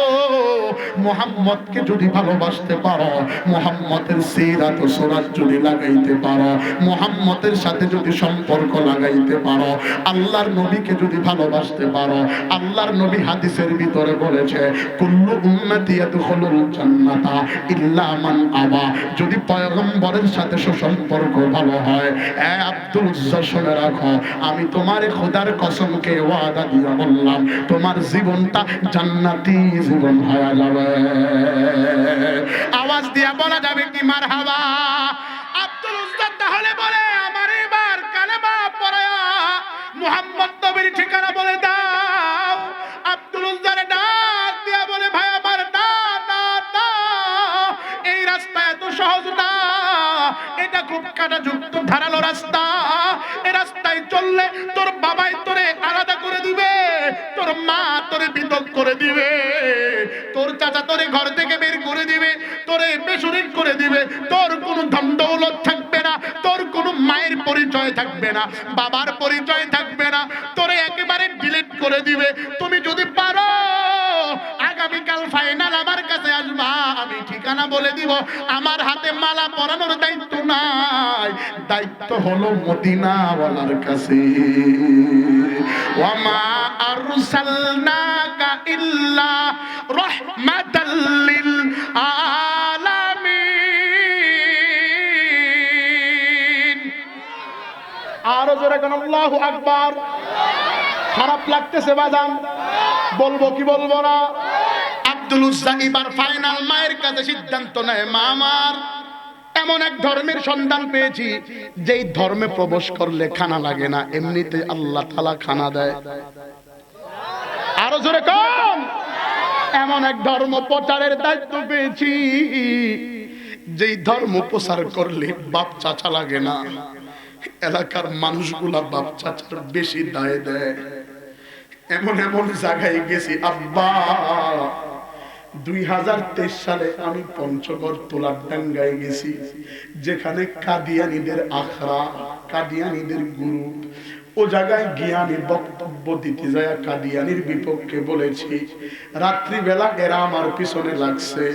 মুহাম্মদকে যদি ভালোবাসতে পারো, মুহাম্মদের সিরাত ও সুরাত যদি লাগাইতে পারো, মুহাম্মদের সাথে যদি সম্পর্ক লাগাইতে পারো, আল্লাহর নবীকে যদি ভালোবাসতে পারো, আল্লাহর নবী হাদিসের ভিতরে বলেছে কুল্লু উম্মতি ইয়াদখুলুল জান্নাতা ইল্লা মান আবা, যদি পয়গম্বরের সাথে সুসম্পর্ক ভালো হয়, এ আব্দুল উজ্জা শুনে রাখো, আমি তোমার খোদার কসমকে ওয়াদা দিয়ে বললাম তোমার জীবনটা জান্নাতি জীবন হয়ে যাবে। আওয়াজ দিয়ে বলা যাবে কি মারহাবা? আব্দুল উজ্জা তাহলে বলে আমার এবার কালেমা পড়া মুহাম্মদ নবীর ঠিকানা বলে দাও। আব্দুল উজ্জার ডাক দিয়া বলে ভাই আমার না না না, এই রাস্তা এত সহজ না, এটা খুব কাঁটাযুক্ত ধারালো রাস্তা, এই রাস্তায় চললে তোর বাবাই তোরে আলাদা করে দিবে, তোর মা তোরে বিতক করে দিবে, তোর চাচা তোরে ঘর থেকে বের করে দিবে, তোরে বেসুরিক করে দিবে, তোর কোনো ধন দৌলত থাকবে না, তোর কোনো মায়ের পরিচয় থাকবে না, বাবার পরিচয় থাকবে না, তোরে একেবারে ডিলিট করে দিবে। তুমি যদি পারো আগামীকাল ফাইনাল আমার কাছে আসবা, আমি ঠিকানা বলে দিব, আমার হাতে মালা পরানোর দায়িত্ব নাই, দায়িত্ব হলো মদিনাওয়ালার কাছে। ওয়ামা আরসালনাকা ইল্লা রাহমাতাল লিল আলামিন। আরো জোরে কোন আল্লাহু আকবার। খারাপ লাগতেছে বাজান, বলবো কি বলবো না? আব্দুল উজ্জা এবার ফাইনাল মায়ের কাছে সিদ্ধান্ত নেয়, মা আমার এমন এক ধর্মের সন্ধান পেয়েছি যেই ধর্মে প্রবেশ করলে খানা লাগে না, এমনিতে আল্লাহ তাআলা খানা দেয়। আরো জোরে কম। এমন এক ধর্ম প্রচারের দায়িত্ব পেয়েছি যেই ধর্ম প্রচার করলে বাপ চাচা লাগে না, এলাকার মানুষগুলা বাপ চাচার বেশি দায় দেয়। এমন এমন জায়গায় গেছি আব্বা, 2023 সালে আমি পঞ্চগড় তোলারডাঙ্গায় গেছি, যেখানে কাদিয়ানীদের আখড়া, কাদিয়ানীদের গ্রুপ, ও জায়গায় গিয়ে আমি বক্তব্য দিতে যাই কাদিয়ানীর বিপক্ষে বলেছি। রাত্রিবেলা এরা আমার পিছনে লাগছে।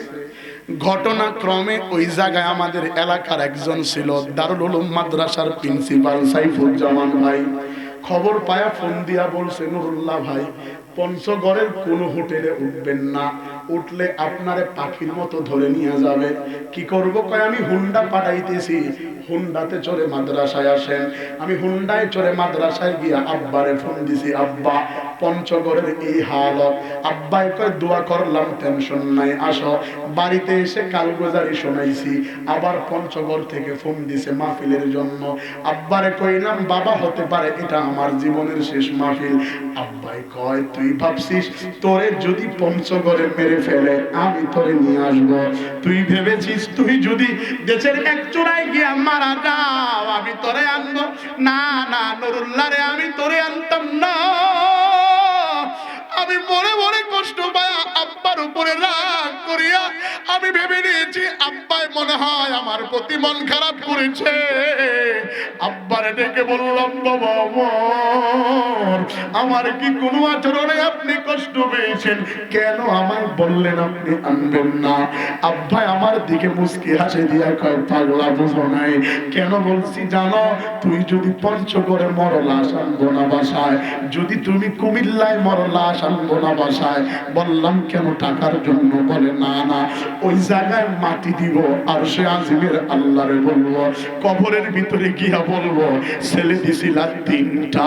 ঘটনাক্রমে ওই জায়গায় আমাদের এলাকার একজন ছিল দারুল উলুম মাদ্রাসার প্রিন্সিপাল সাইফুজ্জামান ভাই। খবর পায়া ফোন দিয়া বলছে, নুরুল্লাহ ভাই পঞ্চগড়ের কোন হোটেলে উঠবেন না, উঠলে আপনারে পাখির মতো ধরে নিয়ে যাবে। কি করব কয়, আমি হুন্ডা পাঠাইতেছি, হুন্ডাতে চড়ে মাদ্রাসায় আসেন। আমি হুন্ডায় চড়ে মাদ্রাসায় গিয়া আব্বারে ফোন দিছি, আব্বা পঞ্চগড়ের এই হালত। আব্বাই কয় দোয়া করলাম, টেনশন নাই, আসো। বাড়িতে এসে কালগুজারি শোনাইছি। আবার পঞ্চগড় থেকে ফোন দিছে মাহফিলের জন্য। আব্বারে কইলাম বাবা হতে পারে এটা আমার জীবনের শেষ মাহফিল। আব্বাই কয় তুই ভাবছিস তোরে যদি পঞ্চগড়ে মেরে ফেলে আমি তোরে নিয়ে আসবো? তুই ভেবেছিস তুই যদি দেশের এক চূড়ায় গিয়া মারা যাও আমি তোরে আনবো? না না নুরুল্লাহ রে, আমি তোরে আনতাম না। আমি মনে মনে কষ্ট পায়া আব্বার উপরে রাগ করিয়া আমি ভেবে নিয়েছি আব্বাই মনে হয় আমার প্রতি মন খারাপ করেছে। আব্বারে ডেকে বললাম, বাবা আমার কি কোনো আচরণে আপনি কষ্ট পেয়েছেন? কেন আমায় বললেন আপনি আনবেন না? আব্বাই আমার দিকে মুস্কি হাসি দিয়া কয়, পাগলা বুঝো নাই। কেন বলছি জানো? তুই যদি পঞ্চগড়ে মরলাশ আনবো না বাসায়, যদি তুমি কুমিল্লায় মরলাশ আনবো না বাসায়। বললাম কেন? টাকার জন্য। বলে না না, ওই জায়গায় মাটি দিব আর সে আজিমের আল্লাহরে বলবো, কবরের ভিতরে গিয়া বলবো ছেলে দিছিলা 3টা,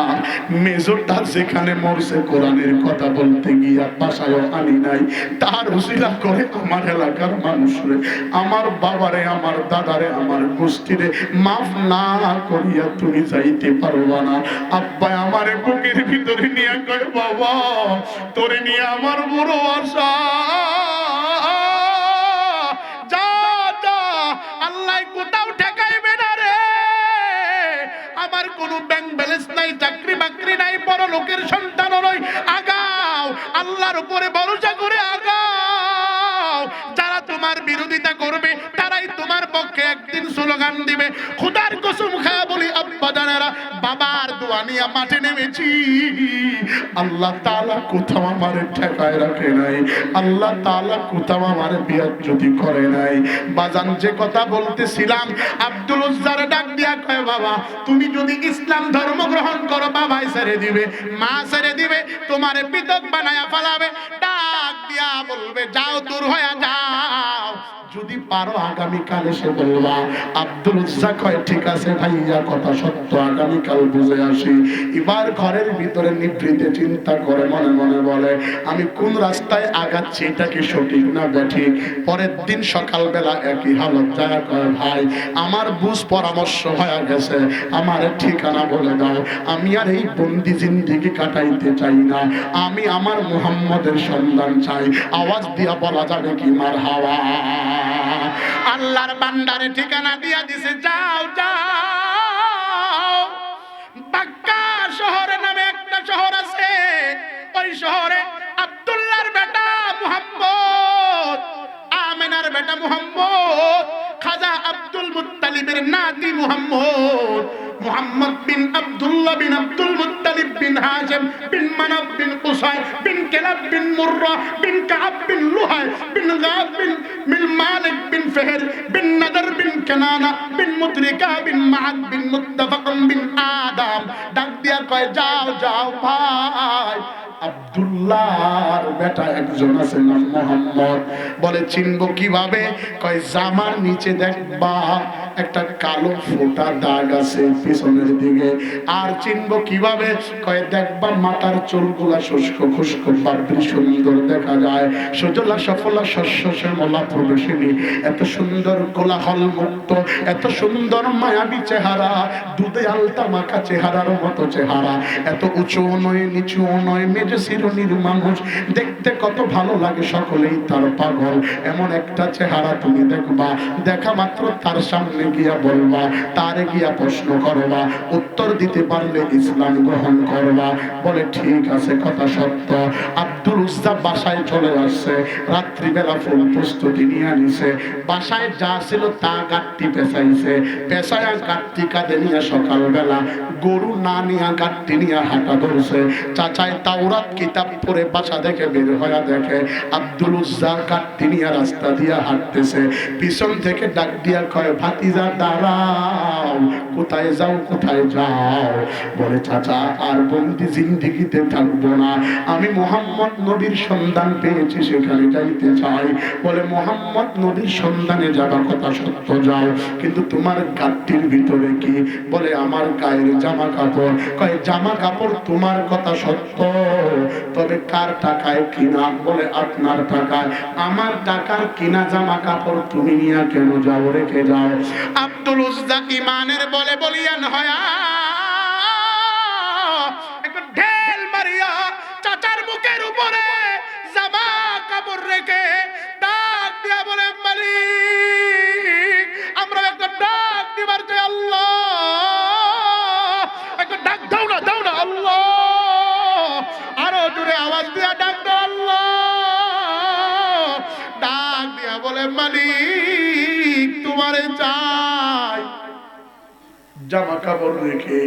মেজরটা যেখানে মরছে কোরআনের কথা বলতে গিয়া বাসায়ও আনি নাই, তার উসিলা করে আমার এলাকার মানুষরে, আমার বাবারে, আমার দাদারে, আমার গোষ্ঠীরে মাফ না করিয়া তুমি যাইতে পারবা না। আব্বা আমারে বুকের ভিতরে নিয়ে কয়, বাবা তোরে নিয়ে আমার বড় আশা, যা যা, আল্লাহ কোথাও ঠেকাইবে না রে। আমার কোনো ব্যাংক ব্যালেন্স নাই, চাকরি বাকরি নাই, বড় লোকের সন্তান নই, আগাও, আল্লাহর উপরে ভরসা করে আগাও। যারা তোমার বিরোধিতা করবে তারা একদিন স্লোগান দিবে, খোদার কসম খায়া বলি আব্বা জানেরা, বাবার দোয়া নিয়ে মাঠে নেমেছি, আল্লাহ তাআলা কোথাও আমার ঠেকায় রাখে নাই, আল্লাহ তাআলা কোথাও আমার বিয়াজ্জতি করে নাই। বাজান যে কথা বলতেছিলাম, আব্দুল উজ্জার ডাক দিয়া কয়, বাবা তুমি যদি ইসলাম ধর্ম গ্রহণ করো, বাবাই ছেড়ে দিবে, মা ছেড়ে দিবে, তোমার পৃথক বানায়া ফেলাবে, ডাক দিয়া বলবে যাও দূর হয়ে যাও, যদি পারো আগামীকাল এসে বলবা। আব্দুল উজ্জা কয় ঠিক আছে ভাইয়া, কথা সত্য, আগামীকাল বুঝে আসি। এবার ঘরের ভিতরে নিভৃতে চিন্তা করে মনে মনে বলে, আমি কোন রাস্তায় আগাচ্ছি, এটা কি সঠিক না বেঠিক। পরের দিন সকালবেলা একই হালত, যারা কয় ভাই আমার বুঝ পরামর্শ হয়ে গেছে, আমার ঠিকানা বলে দাও, আমি আর এই বন্দি জিন্দেগি কাটাইতে চাই না, আমি আমার মুহাম্মদের সন্ধান চাই। আওয়াজ দিয়া বলা যাবে কি মারহাবা। আল্লাহর বান্দারে ঠিকানা দিয়া দিছে, যাও যাও, বাক্কা শহর নামে একটা শহর আছে, ওই শহরে আব্দুল্লাহর বেটা মুহাম্মদ, আমেনার বেটা মুহাম্মদ, খাজা আব্দুল মুত্তালিবের নাতি মুহাম্মদ, মুহাম্মদ বিন আব্দুল্লাহ বিন আব্দুল মুত্তালিব বিন হাশিম বিন মানাফ বিন কুসাই বিন কিলাব বিন মুররা বিন কাব বিন লুহাই বিন গাব বিন মালিক বিন ফিহর বিন নাদর বিন কানানা বিন মুদরিকা বিন মাআদ বিন মুত্তাফাক বিন আদম। ডাক দিয়া কয় যাও যাও ভাই, আব্দুল্লাহর বেটা একজন আছে নাম মুহাম্মদ। বলে চিনবো কিভাবে? কয় জামার নিচে দেখবা একটা কালো ফোঁটা দাগ আছে পিছনের দিকে। আর চিনবো কিভাবে? কয় দেখবা মাথার চুলগুলা শুষ্ক খুষ্ক পাপড়ি সুন্দর দেখা যায়, সুজলা সফলা শস্য শ্যামলা প্রবেশিনী, এত সুন্দর কোলাহল মুক্ত, এত সুন্দর মায়াবী চেহারা, দুধে আলতা মাখা চেহারার মতো চেহারা, এত উঁচু নয় নিচু নয়, মেজে শিরোনির মানুষ, দেখতে কত ভালো লাগে, সকলেই তার পাগল। এমন একটা চেহারা তুমি দেখবা, দেখা মাত্র তার সামনে গিয়া বলবা, তারে গিয়া প্রশ্ন করবা, উত্তর দিতে পারলে ইসলাম গ্রহণ করবা। বলে ঠিক আছে, কথা সত্য। আব্দুল উজ্জা বাসায় চলে আসছে, রাত্রিবেলা ফুল প্রস্তুতি নিয়ে নিছে, বাসায় যা ছিল তা গাঁটটি পেঁচাইছে, পেঁচায়া গাঁটটি কাঁধে নিয়ে সকালবেলা গরু না নিয়ে গাঁটটি নিয়ে হাঁটা ধরছে। চাচায় তাওরাত কিতাব পড়ে বাসা থেকে বের হয়ে দেখে আব্দুল উজ্জা গাঁটটি নিয়ে রাস্তা দিয়ে হাঁটতেছে, পিছন থেকে ডাক দিয়া কয় ভাতিজা দাঁড়াও, কোথায় যাও কোথায় যাও? বলে চাচা আর বন্দি জিন্দেগিতে থাকবো না, আমি মুহাম্মদ নবীর সন্ধান পেয়েছি, সেখানে যাইতে চাই। বলে মুহাম্মদ নবীর সন্ধানে যাবা, কথা সত্য যাও, কিন্তু তোমার গাঁটটির ভিতরে কি? বলে আমার গায়ের জামা কাপড়। কয় জামা কাপড় তোমার, কথা সত্য, তবে কার টাকায় কিনা? বলে আপনার টাকায়। আমার টাকার কিনা জামা কাপড় তুমি নিয়ে কেন যাও? রেখে যাও। আব্দুল উজ্জা ইমানের বলে বলিয়ান হয়া একটা ঢেল মারিয়া চাচার বুকের উপরে জামা কাপড় রেখে ডাক দিয়া বলে, মালিক আমরা একটা ডাক দিবার চাই, আল্লাহ একটা ডাক দাও না, দাও না আল্লাহ, আরো জোরে আওয়াজ দিয়া ডাক দাও আল্লাহ। ডাক দিয়া বলে, মালিক তোমারে চাই। জামা কাপড় রেখে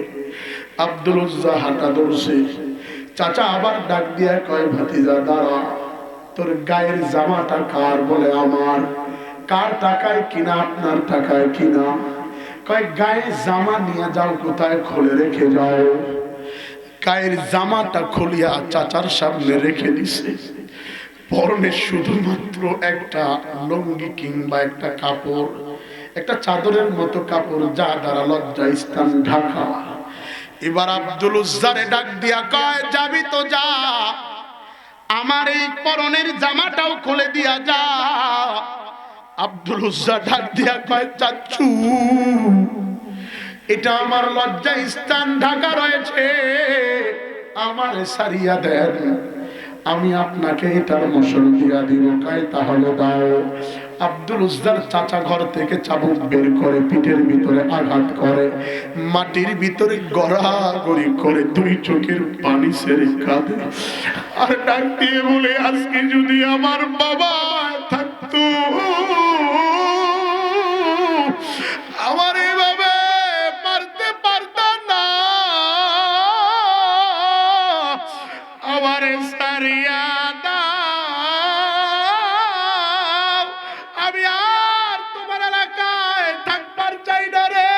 আব্দুল উজ্জা হাঁটা ধরছে। চাচা আবার ডাক দিয়া কয় ভাতিজা দাঁড়া, তোর গায়ের জামাটা কার? বলে আমার। কার টাকায় কিনা? আপনার টাকায় কিনা। কয় গায়ে জামা নিয়ে যাও, কোথায়? খুলে রেখে যাও। গায়ের জামাটা খুলিয়া চাচার সামনে রেখে দিছে, পরনে শুধুমাত্র একটা লুঙ্গি কিংবা একটা কাপড়, একটা চাদরের মতো কাপড়, যা দ্বারা লজ্জা স্থান ঢাকা। এবার আব্দুল উজ্জারে ডাক দিয়া কয় যাবি তো যা, আমার এই পরনের জামাটাও খুলে দিয়া যা। আব্দুল উজ্জা ডাক দিয়া কয় চাচু, এটা আমার লজ্জা স্থান ঢাকা রয়েছে, আমার সারিয়া দেন, আমি আপনাকে এটার মশল দিয়া দিব। কয় তাহলে দাও। আব্দুল উজ্জার চাচা ঘর থেকে চাবুক বের করে পিঠের ভিতরে আঘাত করে, মাটির ভিতরে গড়াগড়ি করে দুই চোখের পানি ছেড়ে কাঁদে, আর ডাক দিয়ে বলে, আজকে যদি আমার বাবা থাকতো, ছাড়িয়া দাও, আমি আর তোমার এলাকায় থাকবার চাই না রে,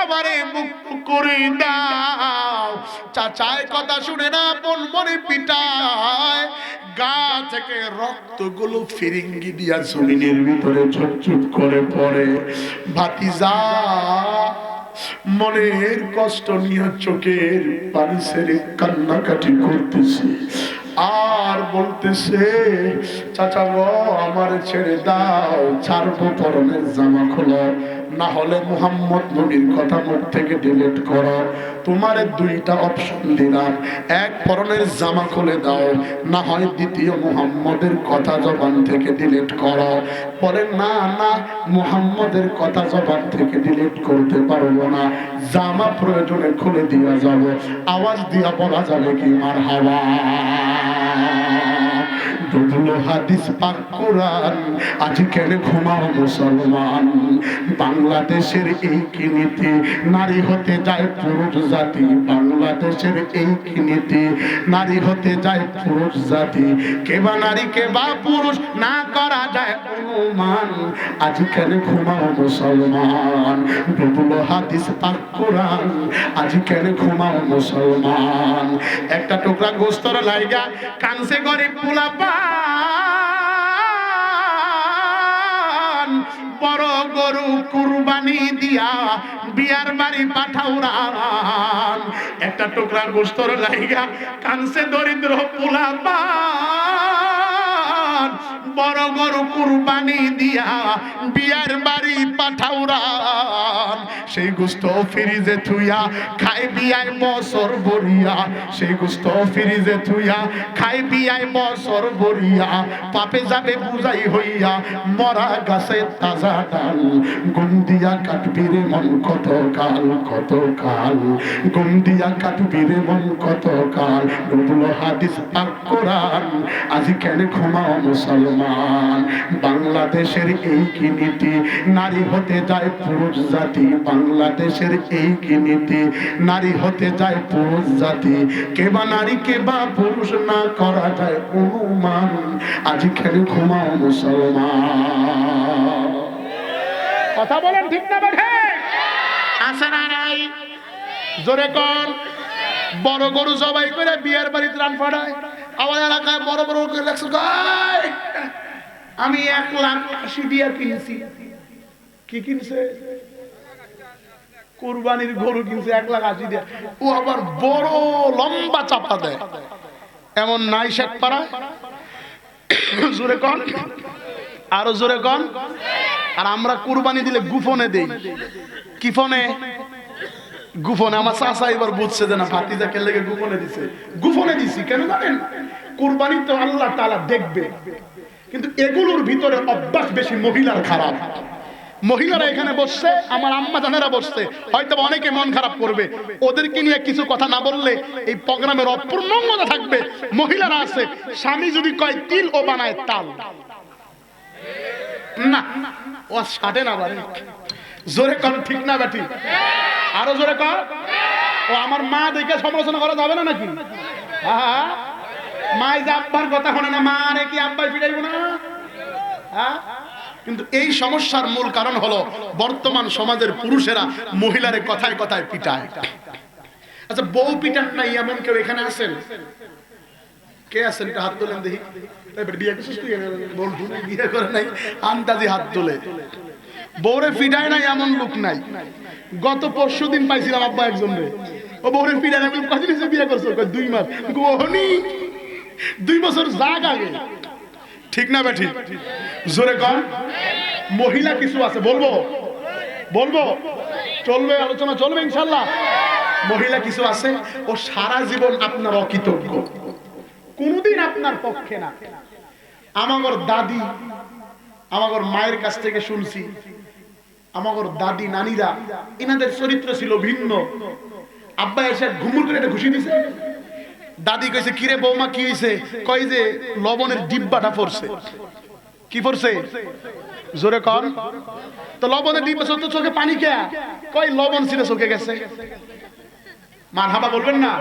আমারে মুক্ত করে দাও। চাচায় কথা শুনে না আপন মনে পিটায়, গা থেকে রক্তগুলো ফিরিঙ্গি দিয়া জমিনের ভিতরে ঝটঝট করে পড়ে। ভাতিজা মনের কষ্ট নিয়ে চোখের পানি ছেড়ে কান্নাকাটি করতেছে আর বলতেছে, চাচা গো আমার ছেড়ে দাও, ছাড়বো পরনের জামা খোলো, না হলে মুহাম্মদ নবীর কথা মুখ থেকে ডিলিট করো। তোমার দুইটা অপশন দিলাম, এক পরনের জামা খুলে দাও, না হয় দ্বিতীয় মুহাম্মদের কথা জবান থেকে ডিলিট করো। বলে না না, মুহাম্মদের কথা জবান থেকে ডিলিট করতে পারবো না, জামা প্রয়োজনে খুলে দিয়া যাব। আওয়াজ দিয়া বলা যাবে কি মারহাবা? দুধুলো হাদিস পাক কোরআন, আজ কেন ঘুমাও মুসলমান? বাংলাদেশের এই কি নীতি, নারী হতে যায় পুরুষ জাতি। বাংলাদেশের এই কি নীতি, নারী হতে যায় পুরুষ জাতি। কেবা নারী কেবা পুরুষ না করা যায় অনুমান। আজ কেন ঘুমাও মুসলমান? দুধুলো হাদিস পাক কোরআন, আজ কেন ঘুমাও মুসলমান? একটা টুকরা গোস্তর লাইগা কানসে গরিব পোলাপা বড় গরু কুরবানি দিয়া বিয়ার বাড়ি পাঠাউরান। একটা টুকরা গোস্তর লাইগা কানসে দরিদ্র পোলাপা বড় গরু কুরবানি দিয়া বিয়ার বাড়ি পাঠাউরান। সেই গোস্ত ফ্রিজে থুইয়া খাই বিয়ায় বছর বরিয়া, সেই গোস্ত ফ্রিজে থুইয়া খাই বিয়ায় বছর বরিয়া। পাপে যাবে বুঝাই হইয়া মরা গাছে তাজা ডাল। গুম দিয়া কাটবি রে মন কত কাল, কত কাল গুম দিয়া কাটবি রে মন কত কাল। দুধুলো হাদিস পাক কোরআন, আজ কেন ঘুমাও মুসলমান? বাংলাদেশের এই কি নীতি, নারী হতে যায় পুরুষ জাতি। বাংলাদেশের এই কি নীতি, নারী হতে যায় পুরুষ জাতি। কেবা নারী কেবা পুরুষ না করা যায় অনুমান। আজ কেন ঘুমাও মুসলমান? কথা বলেন ঠিক না বেঠে? আছে না নাই? জোরে কোন? বড় গরু জবাই করে বিয়ের বাড়িতে রান ফাটায়। আমার এলাকায় বড় বড় করে লেখছে, আমি 1,80,000 দিয়া কিনছি। কি কিনছে? কুরবানির গরু কিনছে 1,80,000 দিয়া। ও আবার বড় লম্বা চাপা দেয়, এমন নাই শেখ পাড়া। জোরে কন, আরো জোরে কন। আর আমরা কুরবানি দিলে গুফনে দেই। কি ফোনে? গুফনে। আমার চাচা এবার বুঝছে যে না, ভাতিজা কে লেগে গুফনে দিছে। গুফনে দিছি কেন জানেন? কুরবানি তো আল্লাহ তাআলা দেখবে, কিন্তু এগুলোর ভিতরে অভ্যাস বেশি মহিলার খারাপ। মহিলারা এখানে বসছে, আমার আম্মা জানেরা বসছে, হয়তো অনেকে মন খারাপ করবে। ওদেরকে নিয়ে কিছু কথা না বললে এই প্রোগ্রামের অপূর্ণতা থাকবে। মহিলারা আছে, স্বামী যদি কয় তিল ও বানায় তাল। না, ও সাটে না বাড়ি। জোরে কর ঠিক না বেটি? আরো জোরে কর। ও আমার মা দেখে সমালোচনা করা যাবে না নাকি? হ্যাঁ, মাই যে আব্বার কথা শোনে না, মা রে কি আব্বাই ফিরাইব না? হ্যাঁ, কিন্তু এই সমস্যার মূল কারণ হলো বর্তমান সমাজের পুরুষেরা মহিলারে কথায় কথায় পিটায়। আচ্ছা, বউ পিটান নাই এমন কেউ এখানে আছেন? কে আছেন? এটা হাত তোলেন দেখি। বিয়ে করছিস তুই? বলবো বিয়ে করে নাই, আন্দাজি হাত তোলে। বউরে পিটায় নাই এমন লোক নাই। গত পরশু দিন পাইছিলাম আব্বা একজন রে, ও বউরে পিটায় নাই। কদিন এসে বিয়ে করছো? 2 মাস। গোহনি 2 বছর যাক আগে। ঠিক না বেঠি? জোরে কর। মহিলা কিছু আছে, বলবো বলবো চলবে, আলোচনা চলবে ইনশাল্লাহ। মহিলা কিছু আছে, ও সারা জীবন আপনার অকৃতজ্ঞ, কোনদিন আপনার পক্ষে না। আমার দাদি, আমার মায়ের কাছ থেকে শুনছি, আমার দাদি নানিরা এনাদের চরিত্র ছিল ভিন্ন। আব্বা এসে ঘুমুর করে এটা ঘুষি দিছে। দাদি কইছে, কিরে বৌমা কি হইছে? কই যে লবণের ডিব্বাটা পড়ছে। কি পড়ছে? জোরে কর। তো লবণের ডিব্বা, তো চোখে পানি কে? কই লবণ ছিল চোখে গেছে। মারহাবা বলবেন না?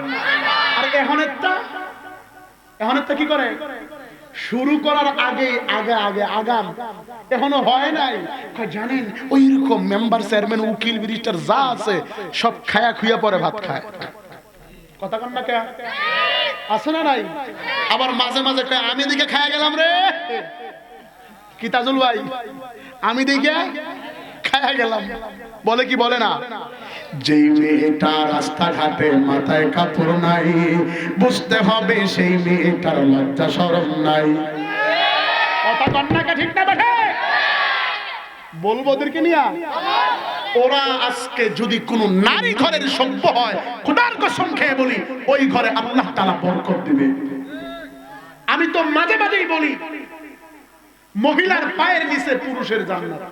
আর এখন একটা এখন তো কি করে শুরু করার আগে আগে আগে আগাম এখনো হয় নাই জানেন ওই রকম মেম্বার চেয়ারম্যান উকিল ব্যারিস্টার যা আছে সব খায়া খুইয়া পরে ভাত খায় কথা কন না কে আছে না নাই আবার মাঝে মাঝে কয় আমি দিকে খায়া গেলাম রে কি তাজুল ভাই আমি দিকে খায়া গেলাম বলে কি বলে না যেই মেয়েটা রাস্তাঘাটে মাথায় কাপড় নাই বুঝতে হবে সেই মেয়েটার লজ্জা শরম নাই কথা কন্যাকে ঠিক না বেঠে বলবো ওদেরকে নিয়া ওরা আজকে যদি কোন নারী ঘরের সভ্য হয় খোদার কসম খেয়ে বলি ওই ঘরে আল্লাহ তাআলা বরকত দিবে আমি তো মাঝে মাঝেই বলি মহিলার পায়ের নিচে পুরুষের জান্নাত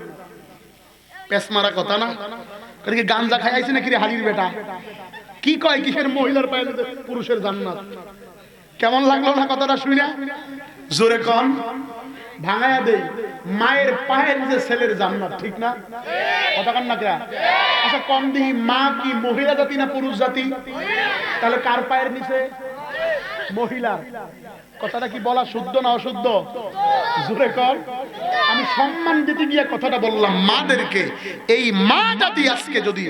পেশ মারা কথা না কি গাঞ্জা খাই আইছে নাকি রে হালির বেটা কি কয় কিসের মহিলার পায়ের নিচে পুরুষের জান্নাত কেমন লাগলো না কথাটা শুনে জোরে কোন ভাঙায়া দেই মায়ের পায়ের নিচে ছেলের জান্নাত ঠিক না কথা কান না কে আচ্ছা কম দিই মা কি মহিলা জাতি না পুরুষ জাতি তাহলে কার পায়ের নিচে মহিলা কথাটা কি বলা শুদ্ধ না অশুদ্ধ জোরে কর আমি সম্মান দিতে গিয়ে কথাটা বললাম মাদেরকে এই মা জাতি আজকে যদি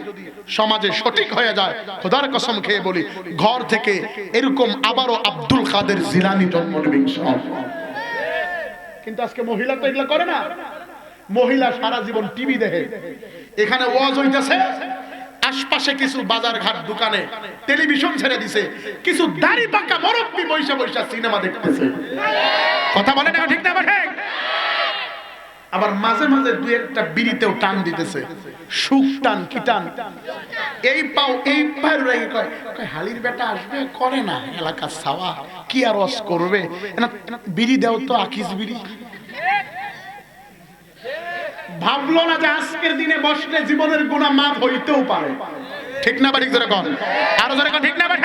সমাজে সঠিক হয়ে যায় খোদার কসম খেয়ে বলি ঘর থেকে এরকম আবারও আব্দুল কাদের জিলানী জন্ম নেবে ইনশাআল্লাহ কিন্তু আজকে মহিলা তো এগুলো করে না মহিলা সারা জীবন টিভি দেখে এখানে ওয়াজ হইতাছে আশপাশে কিছু বাজার ঘাট দোকানে টেলিভিশন ছেড়ে দিছে কিছু দাড়ি পাকা মুরব্বি বৈশা বৈশা সিনেমা দেখতেছে কথা বলে না ঠিক না ঠিক আবার মাঝে মাঝে দুই একটা বিড়িতেও টান দিতেছে সুখ টান কি টান এই পায়ের রেগে কয় হালির বেটা আসবে করে না এলাকা ছাওয়া কি আর রস করবে বিড়ি দেও তো আকিস বিড়ি ভাবলো না যে আজকের দিনে বসলে জীবনের গুনাহ মাফ হইতেও পারে ঠিক না বাড়ি জোরে কোন আরো জোরে কোন ঠিক না বাড়ি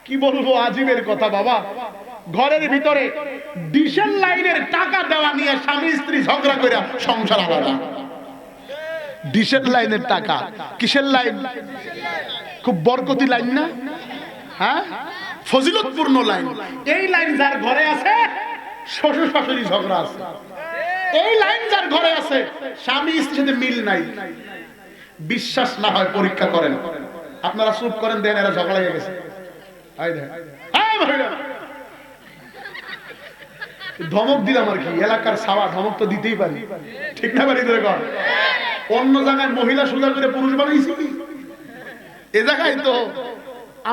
কি বলবো আজীবের কথা বাবা ঘরের ভিতরে ডিশেল লাইনের টাকা দেওয়া নিয়ে স্বামী স্ত্রী ঝগড়া করে সংসার আলাদা ডিশেল লাইনের টাকা কিসের লাইন খুব বরকতি লাইন না হ্যাঁ ফজিলতপূর্ণ লাইন এই লাইন যার ঘরে আছে শ্বশুর শাশুড়ি ঝগড়া আছে এই লাইন যার ঘরে আছে স্বামী স্ত্রীর সাথে মিল নাই বিশ্বাস না হয় পরীক্ষা করেন আপনারা চুপ করেন দেন এরা ঝগড়া লেগে গেছে ধমক দিলাম আর কি এলাকার ছাওয়া ধমক তো দিতেই পারি ঠিক না পারি ধরে কর অন্য জায়গায় মহিলা সুজা করে পুরুষ বানাইছি এ জায়গায় তো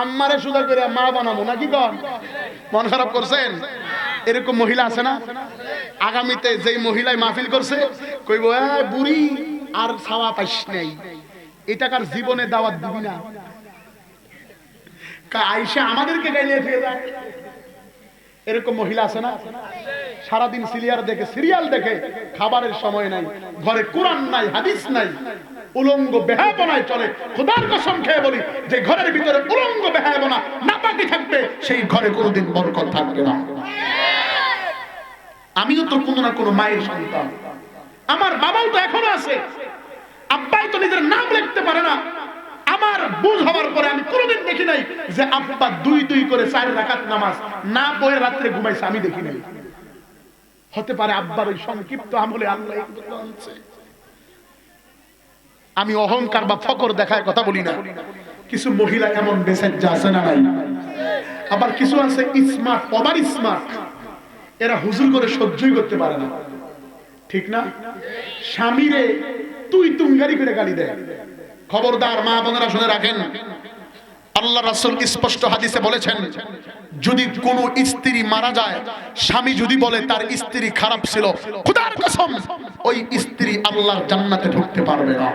আম্মারে সুজা করে মা বানাবো নাকি কর মন খারাপ করছেন এরকম মহিলা আছে না আগামীতে যেই মহিলায় মাহফিল করছে কইব বুড়ি আর ছাওয়া পাইস নাই এটাকার জীবনে দাওয়াত দিবি না আইসা আমাদেরকে গাইলে দিয়ে যায় এরকম মহিলা আছে না সারাদিন সিরিয়াল দেখে খাবারের সময় নাই ঘরে কোরআন নাই হাদিস নাই উলঙ্গ বেহায়াপনায় চলে খোদার কসম খেয়ে বলি যে ঘরের ভিতরে উলঙ্গ বেহায়াপনা নাপাকি থাকবে সেই ঘরে কোনোদিন বরকত থাকবে না আমিও তো কোনো না কোনো মায়ের সন্তান আমার বাবাও তো এখনো আছে আব্বাই তো নিজের নাম লিখতে পারে না আমার বুঝ হওয়ার পরে আমি কোনোদিন দেখি নাই যে আব্বা দুই করে 4 রাকাত নামাজ না পড়ে রাতে ঘুমাইছে আমি দেখি নাই হতে পারে আব্বার ওই সংক্ষিপ্ত আমলে আল্লাহ আনছে আমি অহংকার বা ফকর দেখায় কথা বলি না কিছু মহিলা এমন বেসেজ আছে না নাই আবার কিছু আছে স্মার্ট ওভার স্মার্ট এরা হুজুর করে সহ্যই করতে পারে না ঠিক না স্বামীরে তুই তুঙ্গারি করে গালি দেয় খবরদার মা বোনেরা শুনে রাখেন আল্লাহ রাসূল স্পষ্ট হাদিসে বলেছেন যদি কোনো স্ত্রী মারা যায় স্বামী যদি বলে তার স্ত্রী খারাপ ছিল খোদার কসম ওই স্ত্রী আল্লাহর জান্নাতে ঢুকতে পারবে না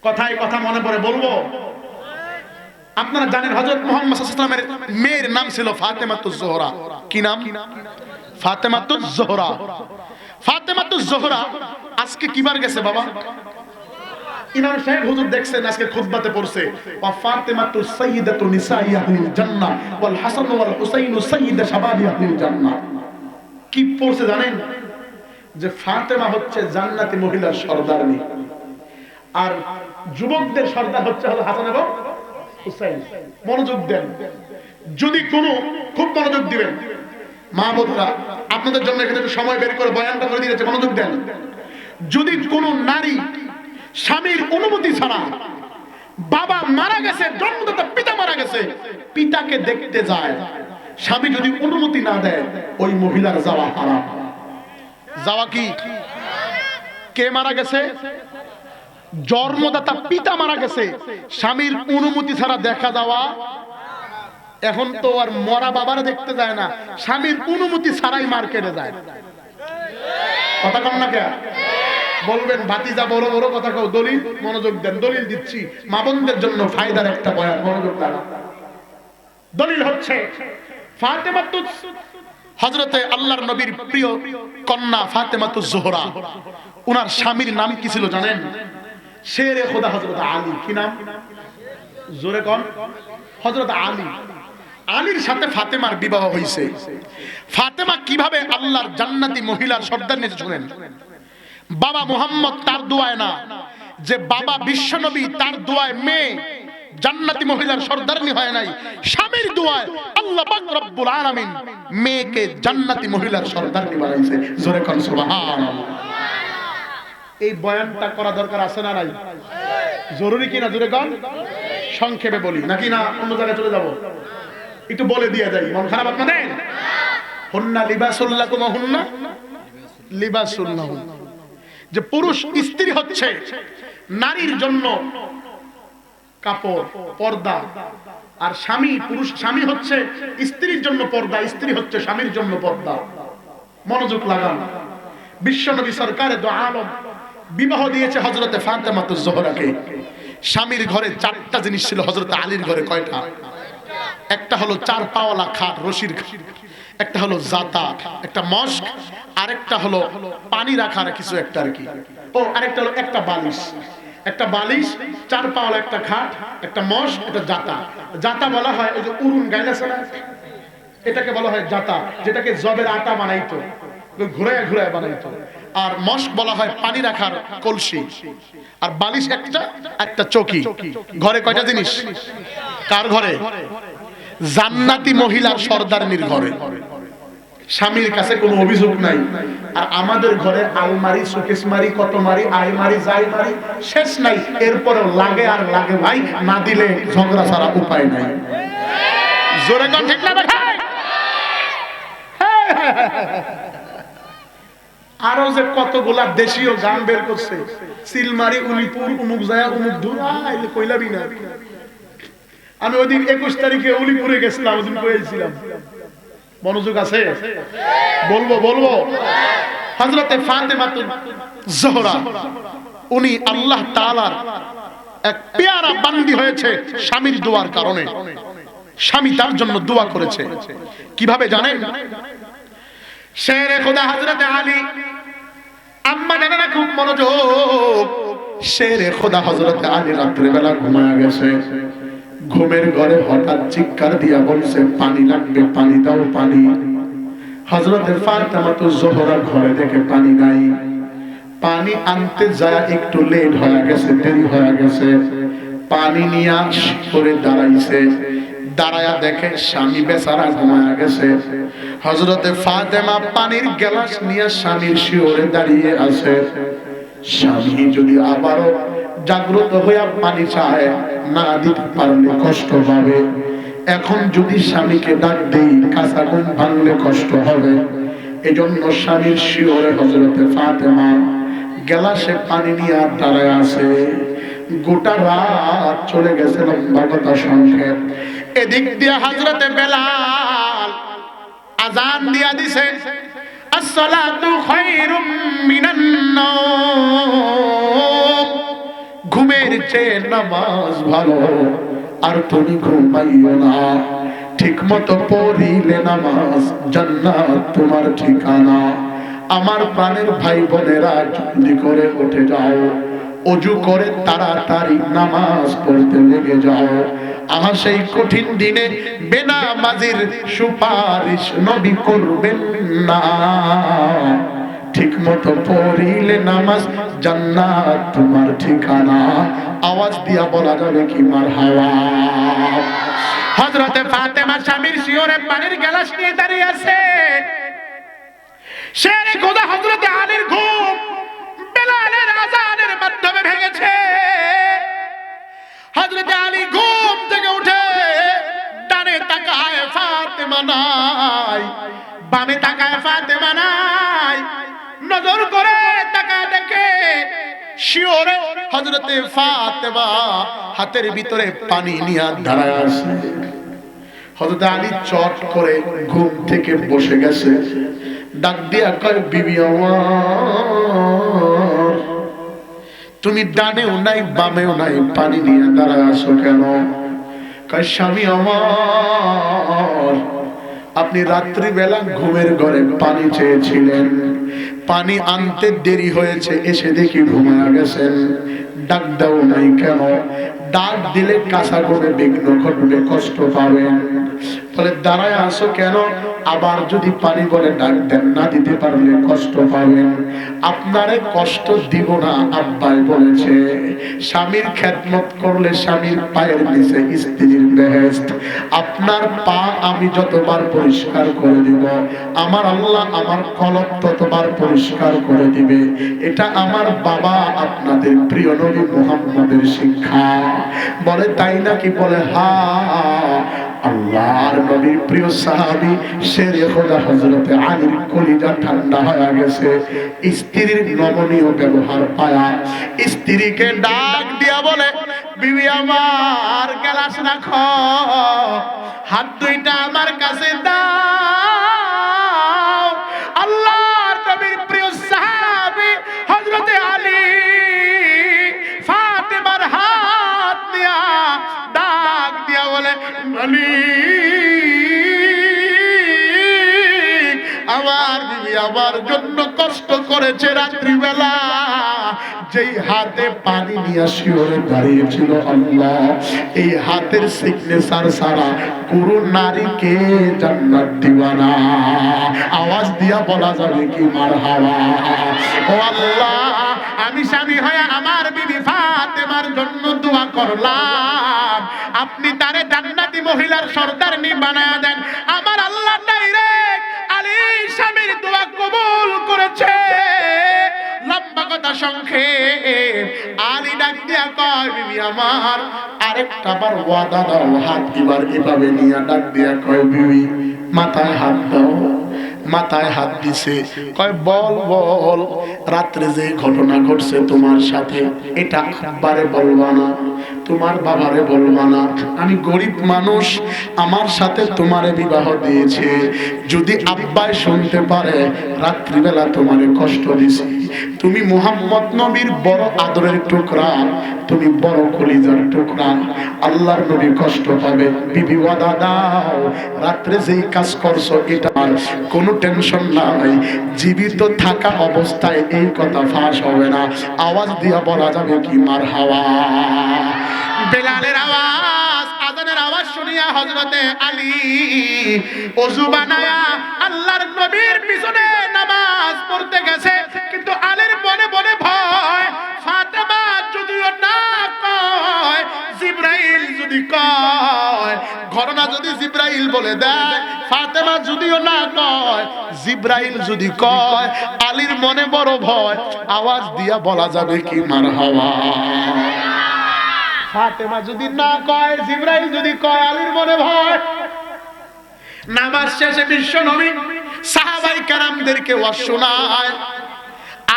কথায় কথা মনে পড়ে বলবো আপনারা জানেন হযরত মুহাম্মদ সাল্লাল্লাহু আলাইহি ওয়াসাল্লামের মেয়ের নাম ছিল ফাতেমাতুজ জোহরা কি নাম ফাতেমাতুজ জোহরা ফাতেমাতুজ জোহরা আজকে কিবার গেছে বাবা ইমাম সাহেব হুজুর দেখছেন আজকে খুতবাতে পড়ছে ওয়া ফাতেমাতু সাইয়্যিদাতু নিসাই আহলিল জান্নাহ ওয়াল হাসান ওয়াল হুসাইন সাইয়্যিদা শাবাবি আহলিল জান্নাহ কি পড়ছে জানেন যে ফাতেমা হচ্ছে জান্নাতি মহিলার সর্দারনী আর যুবকদের সর্দার হচ্ছে হাসান এবং হুসাইন। মনোযোগ দেন, যদি কোনো, খুব মনোযোগ দিবেন মা বোনরা, আপনাদের জন্য এখানে একটু সময় বের করে বয়ানটা করে দিয়েছে, মনোযোগ দেন। যদি কোনো নারী স্বামীর অনুমতি ছাড়া, বাবা মারা গেছে, জন্মদাতা পিতা মারা গেছে, পিতাকে দেখতে যায়, স্বামী যদি অনুমতি না দেয়, ওই মহিলার যাওয়া হারাম। যাওয়া কি? কে মারা গেছে? জন্মদাতা পিতা মারা গেছে, স্বামীর অনুমতি ছাড়া দেখা যাওয়া। এখন তো আর মরা বাবারা দেখতে যায় না, স্বামীর অনুমতি ছাড়াই মার্কেটে যায়। কথা কন না কে? বলবেন ভাতিজা বড় বড় কথা কও, দলিল, মনোযোগ দেন, দলিল দিচ্ছি মা বোনদের জন্য ফায়দার একটা বয়ান, মনোযোগ দেন। দলিল হচ্ছে ফাতেমাতুজ, হযরতে আল্লাহর নবীর প্রিয় কন্যা ফাতেমাতুজ জোহরা, ওনার স্বামীর নাম কি ছিল জানেন? শেরে খোদা হযরত আলী। কি নাম? জোরে কোন? হযরত আলী। আলীর সাথে ফাতেমার বিবাহ হয়েছে। ফাতেমা কিভাবে আল্লাহর জান্নাতি মহিলার সর্দার নিয়ে, শুনেন। বাবা মুহাম্মদ তার দোয়ায় না, যে বাবা বিশ্বনবী তার দোয়ায় মেয়ে জান্নাতি মহিলার সর্দারনি হয় নাই, স্বামীর দোয়ায় আল্লাহ পাক রব্বুল আলামিন মেয়েকে জান্নাতি মহিলার সর্দারনি বানাইছে। জোরে কোন সুবহানাল্লাহ। এই বয়ানটা করা দরকার আছে না নাই? জরুরি কি না? জোরে কোন। সংক্ষেপে বলি নাকি না অন্য জায়গায় চলে যাব? একটু বলে দিয়ে যাই, মন খারাপ আপনাদের? হুন্না লিবাসুল লাকুম ওয়া হুন্না লিবাসুল লাহুম। যে পুরুষ স্ত্রী হচ্ছে নারীর জন্য কাপড়, পর্দা, আর স্বামী, পুরুষ স্বামী হচ্ছে স্ত্রীর জন্য পর্দা, স্ত্রী হচ্ছে স্বামীর জন্য পর্দা। মনোযোগ লাগান। বিশ্বনবী সরকারে দো আলম বিবাহ দিয়েছে হযরতে ফাতেমাতুজ জোহরাকে। স্বামীর ঘরে চারটা জিনিস ছিল, হযরতে আলীর ঘরে কয়টা? একটা হলো চার পাওয়ালা খাট, রশির খাট, একটা হলো জাতা, একটা মস্ক, আরেকটা হলো পানি রাখার কিছু একটা আর কি, ও আরেকটা হলো একটা বালিশ। একটা বালিশ, চার পাওয়ালা একটা খাট, একটা মস্ক, একটা জাতা। জাতা বলা হয় ওই যে উরুন গাইলাছে না, এটাকে বলা হয় জাতা, যেটাকে জবের আটা বানাইতো, ঘুরায় ঘুরায় বানাইতো। আর মস্ক বলা হয় পানি রাখার কলসি। আর বালিশ একটা, একটা চৌকি। ঘরে কয়টা জিনিস? কার ঘরে? জান্নাতি মহিলার সর্দারনির ঘরে। স্বামীর কাছে কোনো অভিযোগ নাই। আর আমাদের ঘরে আলমারি, শোকেস মারি, কত মারি, আলমারি, যাই মারি, শেষ নাই। এরপরেও লাগে আর লাগে ভাই, না দিলে ঝগড়া ছাড়া উপায় নাই। জোরে কোন ঠিক না ভাই? আরো যে কতগুলা দেশীয় গান বের করছে, সিলমারি, উলিপুর, উমুক জায়া, উমুক দূর, কইলাবি না। আমি ওই দিন 21 তারিখে উলিপুরে গেছিলাম, ওদিন কইছিলাম। মনোযোগ আছে? বলবো বলবো। হযরতে ফাতেমাতুজ জোহরা, উনি আল্লাহ তাআলার এক পেয়ারা বান্দি হয়েছে স্বামীর দোয়ার কারণে। স্বামী তার জন্য দোয়া করেছে। কিভাবে জানেন? শেরে খোদা হযরতে আলী, আম্মা জানেনা, খুব মনোযোগ। শেরে খোদা হযরতে আলী রাত্রে বেলা ঘুমায়া গেছে। ঘুমের ঘরে হঠাৎ চিৎকার দিয়া বলছে, পানি লাগবে, পানি দাও, পানি। হযরতে ফাতেমাতুজ জোহরা ঘরে থেকে পানি নাই। পানি আনতে যায় একটু লেট হয়ে গেছে, দেরি হয়ে গেছে। পানি নিয়ে করে দাঁড়াইছে। দাঁড়ায়া দেখে স্বামী বেচারা ঘুমায়া গেছে। হযরতে ফাতেমা পানির গ্লাস নিয়ে স্বামীর শিওরে দাঁড়িয়ে আছে। স্বামী যদি আবারও জাগ্রত হইয়া পানি চায়, না দিতে পারলে কষ্ট পাবে। এখন যদি স্বামীকে ডাক দেই, কাঁচা ঘুম ভাঙলে কষ্ট হবে। এজন্য স্বামীর শিওরে হযরতে ফাতেমা গ্লাসে পানি নিয়ে দাঁড়ায় আছে। গোটা রাত চলে গেছে, লম্বা কথা সংক্ষেপ। এদিক দিয়ে হযরতে বেলাল আযান দিয়া দিছে, আসসালাতু খায়রুম মিনান নাওম। ঘুমের চেয়ে নামাজ ভালো, আর তুমি ঘুমাইও না। ঠিক মতো পড়িলে নামাজ, জান্নাত তোমার ঠিকানা। আমার প্রাণের ভাই বোনেরা, জলদি করে উঠে যাও, ওযু করে তাড়াতাড়ি নামাজ পড়তে লেগে যাও। আমার সেই কঠিন দিনে বেনামাজির সুপারিশ নবী করবেন না। ঠিক মতো পড়িলে নামাজ জান্নাত তোমার ঠিকানা। আওয়াজ দিয়া বলা যাবে কি মারহাবা। হযরতে ফাতেমা স্বামীর শিয়রে পানির গ্লাস নিয়ে দাঁড়িয়ে আছে। শেরে খোদা হযরতে আলীর ঘুম বেলালের আযানের মাধ্যমে ভেঙেছে। হযরতে আলী ঘুম থেকে উঠে ডানে তাকায় ফাতেমা নাই, বামে তাকায় ফাতেমা নাই। নজর করে তাকায় দেখে শিওরে হযরতে ফাতেমা হাতের ভিতরে পানি নিয়ে দাঁড়ায় আছে। হযরতে আলী চট করে ঘুম থেকে বসে গেছে, ডাক দিয়া কয় বিবি আমার তুমি ডানেও নাই বামেও নাই পানি নিয়ে দাঁড়ায় আছো কেন? কয় স্বামী আমার আপনি রাত্রিবেলা ঘুমের ঘরে পানি চেয়েছিলেন, পানি আনতে দেরি হয়েছে, এসে দেখি ঘুমায়া গেছেন, ডাক দাও নাই কেন? ডাক দিলে কাঁচা করে বিঘ্ন ঘটবে, কষ্ট পাবেন। বলে দাঁড়ায় আসো কেন? আবার যদি পানি বলে ডাক দেন, না দিতে পারলে কষ্ট পাবেন। আপনারে কষ্ট দিব না, আব্বাই বলেছে স্বামীর খেদমত করলে স্বামীর পায়ের নিচে স্ত্রীর বেহেশত। আপনার পা আমি যতবার পরিষ্কার করে দিব, আমার আল্লাহ আমার কলব ততবার পরিষ্কার করে দিবে। এটা আমার বাবা আপনাদের প্রিয় নবী মুহাম্মদের শিক্ষা। বলে তাই নাকি? বলে হ্যাঁ। আল্লাহর নবীর প্রিয় সাহাবী শেরে খোদা হযরতে আলীর কলিজা ঠান্ডা হয়ে গেছে স্ত্রীর নমনীয় ব্যবহার পায়া। স্ত্রীকে ডাক দিয়া বলে বিবি আমার গ্লাস রাখো, হাত দুইটা আমার কাছে দাও। আল্লাহর নবীর প্রিয় সাহাবী হযরতে আলী ফাতেমার হাত দিয়া ডাক দিয়া বলে আমার বিবি আমার জন্য কষ্ট করেছে রাত্রিবেলা, যেই হাতে পানি নিয়ে শিওরে দাঁড়িয়েছিল আল্লাহ এই হাতের সিগনেচার ছাড়া কোন নারীকে জান্নাত দিবা না। আওয়াজ দিয়া বলা যাবে কি মারহাবা। ও আল্লাহ আমি স্বামী হয়ে আমার বিবি ফাতেমার জন্য দোয়া করলাম, আপনি তারে জান্নাতি মহিলার সর্দারনি বানায়া দেন। আমার আল্লাহ ডাইরেক্ট আলী স্বামীর দোয়া কবুল করেছে। লম্বা কথা সংক্ষেপ, আলী ডাক দিয়া কয় বিবি আমার আরেকটা বার ওয়াদা দাও। হাত এবার এভাবে নিয়ে ডাক দিয়া কয় বিবি মাথায় হাত দাও। মাথায় হাত দিছে, কয় বল বল রাত্রে যে ঘটনা ঘটছে তোমার সাথে এটা আব্বারে বলবা না, তোমার বাবারে বলবা না। আমি গরিব মানুষ, আমার সাথে তোমারে বিবাহ দিয়েছে, যদি আব্বাই শুনতে পারে রাত্রিবেলা তোমারে কষ্ট দিছি। তুমি মুহাম্মদ নবীর বড় আদরের টুকরা, তুমি বড় কলিজার টুকরা, আল্লাহর নবী কষ্ট পাবে। বিবি ওয়াদা দাও রাত্রে যেই কাজ করছো এটা কোনো টেনশন নাই, জীবিত থাকা অবস্থায় এই কথা ফাঁস হবে না। আওয়াজ দিয়া বলা যাবে কি মারহাবা। বেলালের আওয়াজ, আযানের আওয়াজ শুনিয়া হযরতে আলী ওযু বানায়া আল্লাহর নবীর পিছনে নামাজ পড়তে গেছে। কিন্তু আলীর মনে মনে ভয়, ফাতেমা যদিও না কয়, জিবরাইল যদি কয়, ঘটনা যদি জিবরাইল বলে দেয়, ফাতেমা যদিও না কয়, জিবরাইল যদি কয়, আলীর মনে বড় ভয়। আওয়াজ দিয়া বলা যাবে কি মারহাবা। ফাতেমা যদি না কয়, জিবরাইল যদি কয়, আলীর মনে ভয়। নামাজ শেষে বিশ্ব নবী সাহাবায়ে কেরামদেরকে ওয়াজ শোনায়।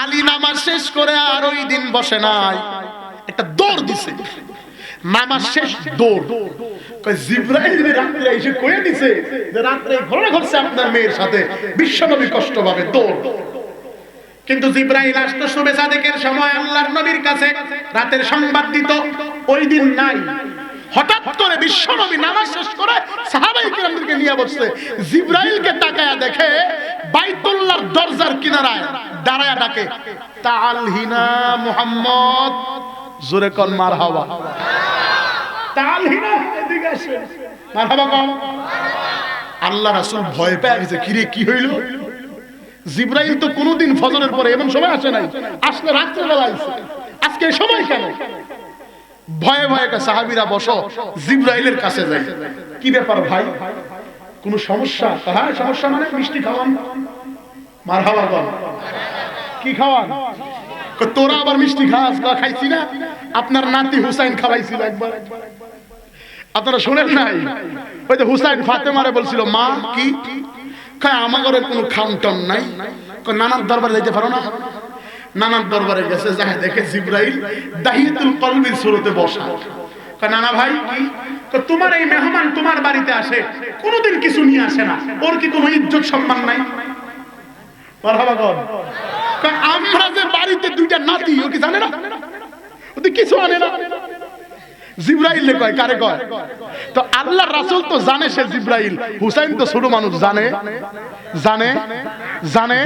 আলী নামাজ শেষ করে আর ওই দিন বসে নাই, একটা দৌড় দিছে। নামাজ শেষ দৌড়, কয় জিবরাইল রাত্রে এসে কয়ে দিছে যে রাত্রে ঘটনা ঘটছে আপনার মেয়ের সাথে, বিশ্ব নবী কষ্ট পাবে, দৌড়। কিন্তু জিবরাইল আসতো শুভে সাদেকের সময় আল্লাহর নবীর কাছে, রাতের সংবাদ দিত, ওই দিন নাই। হঠাৎ করে বিশ্ব নবী নামাজ শেষ করে সাহাবায়ে কেরামদেরকে নিয়ে বসছে। জিবরাইলকে তাকায়া দেখে বাইতুল্লাহর দরজার কিনারায় দাঁড়ায়া ডাকে তাআল হিনা মুহাম্মদ। জোরে কোন মারহাবা। তাআল হিনা, এদিকে আসে, মারহাবা কোন। আল্লাহ রাসূল ভয় পেয়ে গেছে, কিরে কি হইল? জিবরাইল তো কোনোদিন ফজরের পরে এমন সময় আসে নাই, আসলে রাত্রে বেলা আসে। আজকে এই সময় কেন? ভয়ে ভয়ে সাহাবীরা বসো, জিবরাইলের কাছে যাই। কি ব্যাপার ভাই, কোন সমস্যা? হ্যাঁ সমস্যা মানে মিষ্টি খাওয়ান। মারহাবা বল। কি খাওয়ান? তোরা আবার মিষ্টি খাস? খাইছি না, আপনার নাতি হুসাইন খাওয়াইছিল একবার, আপনারা শুনেন নাই? ওই যে হুসাইন ফাতেমারে বলছিল মা কি আমার ঘরে কোনো খাওন টাউন নাই, নানার দরবারে যেতে পারো না? নানার দরবারে গেছে, যাই দেখে জিবরাইল দাহিয়াতুল কলবির সুরতে বসা। নানা ভাই তোমার এই মেহমান তোমার বাড়িতে আসে, কোনোদিন কিছু নিয়ে আসে না, ওর কি কোনো ইজ্জত সম্মান নাই? আমরা যে বাড়িতে দুইটা নাতি, ও কি জানে না? ওদের কিছু আনে না। জিবরাইল কয়, কারে কয়? তো আল্লাহর রাসূল তো জানে সে জিবরাইল, হুসাইন তো ছোট মানুষ, জানে জানে জানে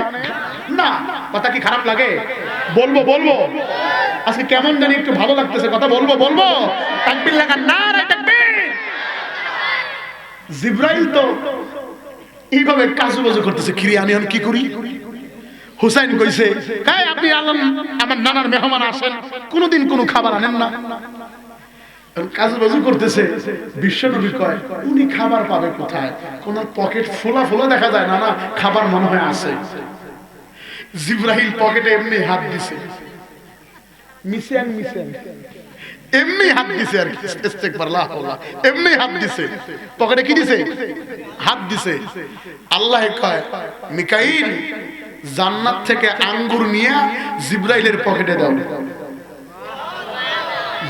না। কথা কি খারাপ লাগে? বলবো বলবো আজকে কেমন জানি একটু ভালো লাগতেছে, কথা বলবো বলবো। তাকবীর লাগা, নারে তাকবীর। জিবরাইল তো এইভাবে কাজবাজ করতেছে, কিরে আমি এখন কি করি? হুসাইন কইছে, কাই আপনি আল্লাহ আমার নানার মেহমান আসেন, কোনোদিন কোনো খাবার আনেন না, কাজবাজ করতেছে। বিশ্বনবী কয় উনি খাবার পাবে কোথায়? কোন পকেট ফোলা ফোলা দেখা যায় না, না খাবার মনে হয় আছে। জিবরাইল পকেটে এমনি হাত দিছে, মিশন মিশন এমনি হাত দিছে আর কি, ইস্তেগফারুল্লাহ, এমনি হাত দিছে, পকেটে কি দিছে? হাত দিছে। আল্লাহ কয় মিকাইল জান্নাত থেকে আঙ্গুর নিয়ে জিবরাইলের পকেটে দাও।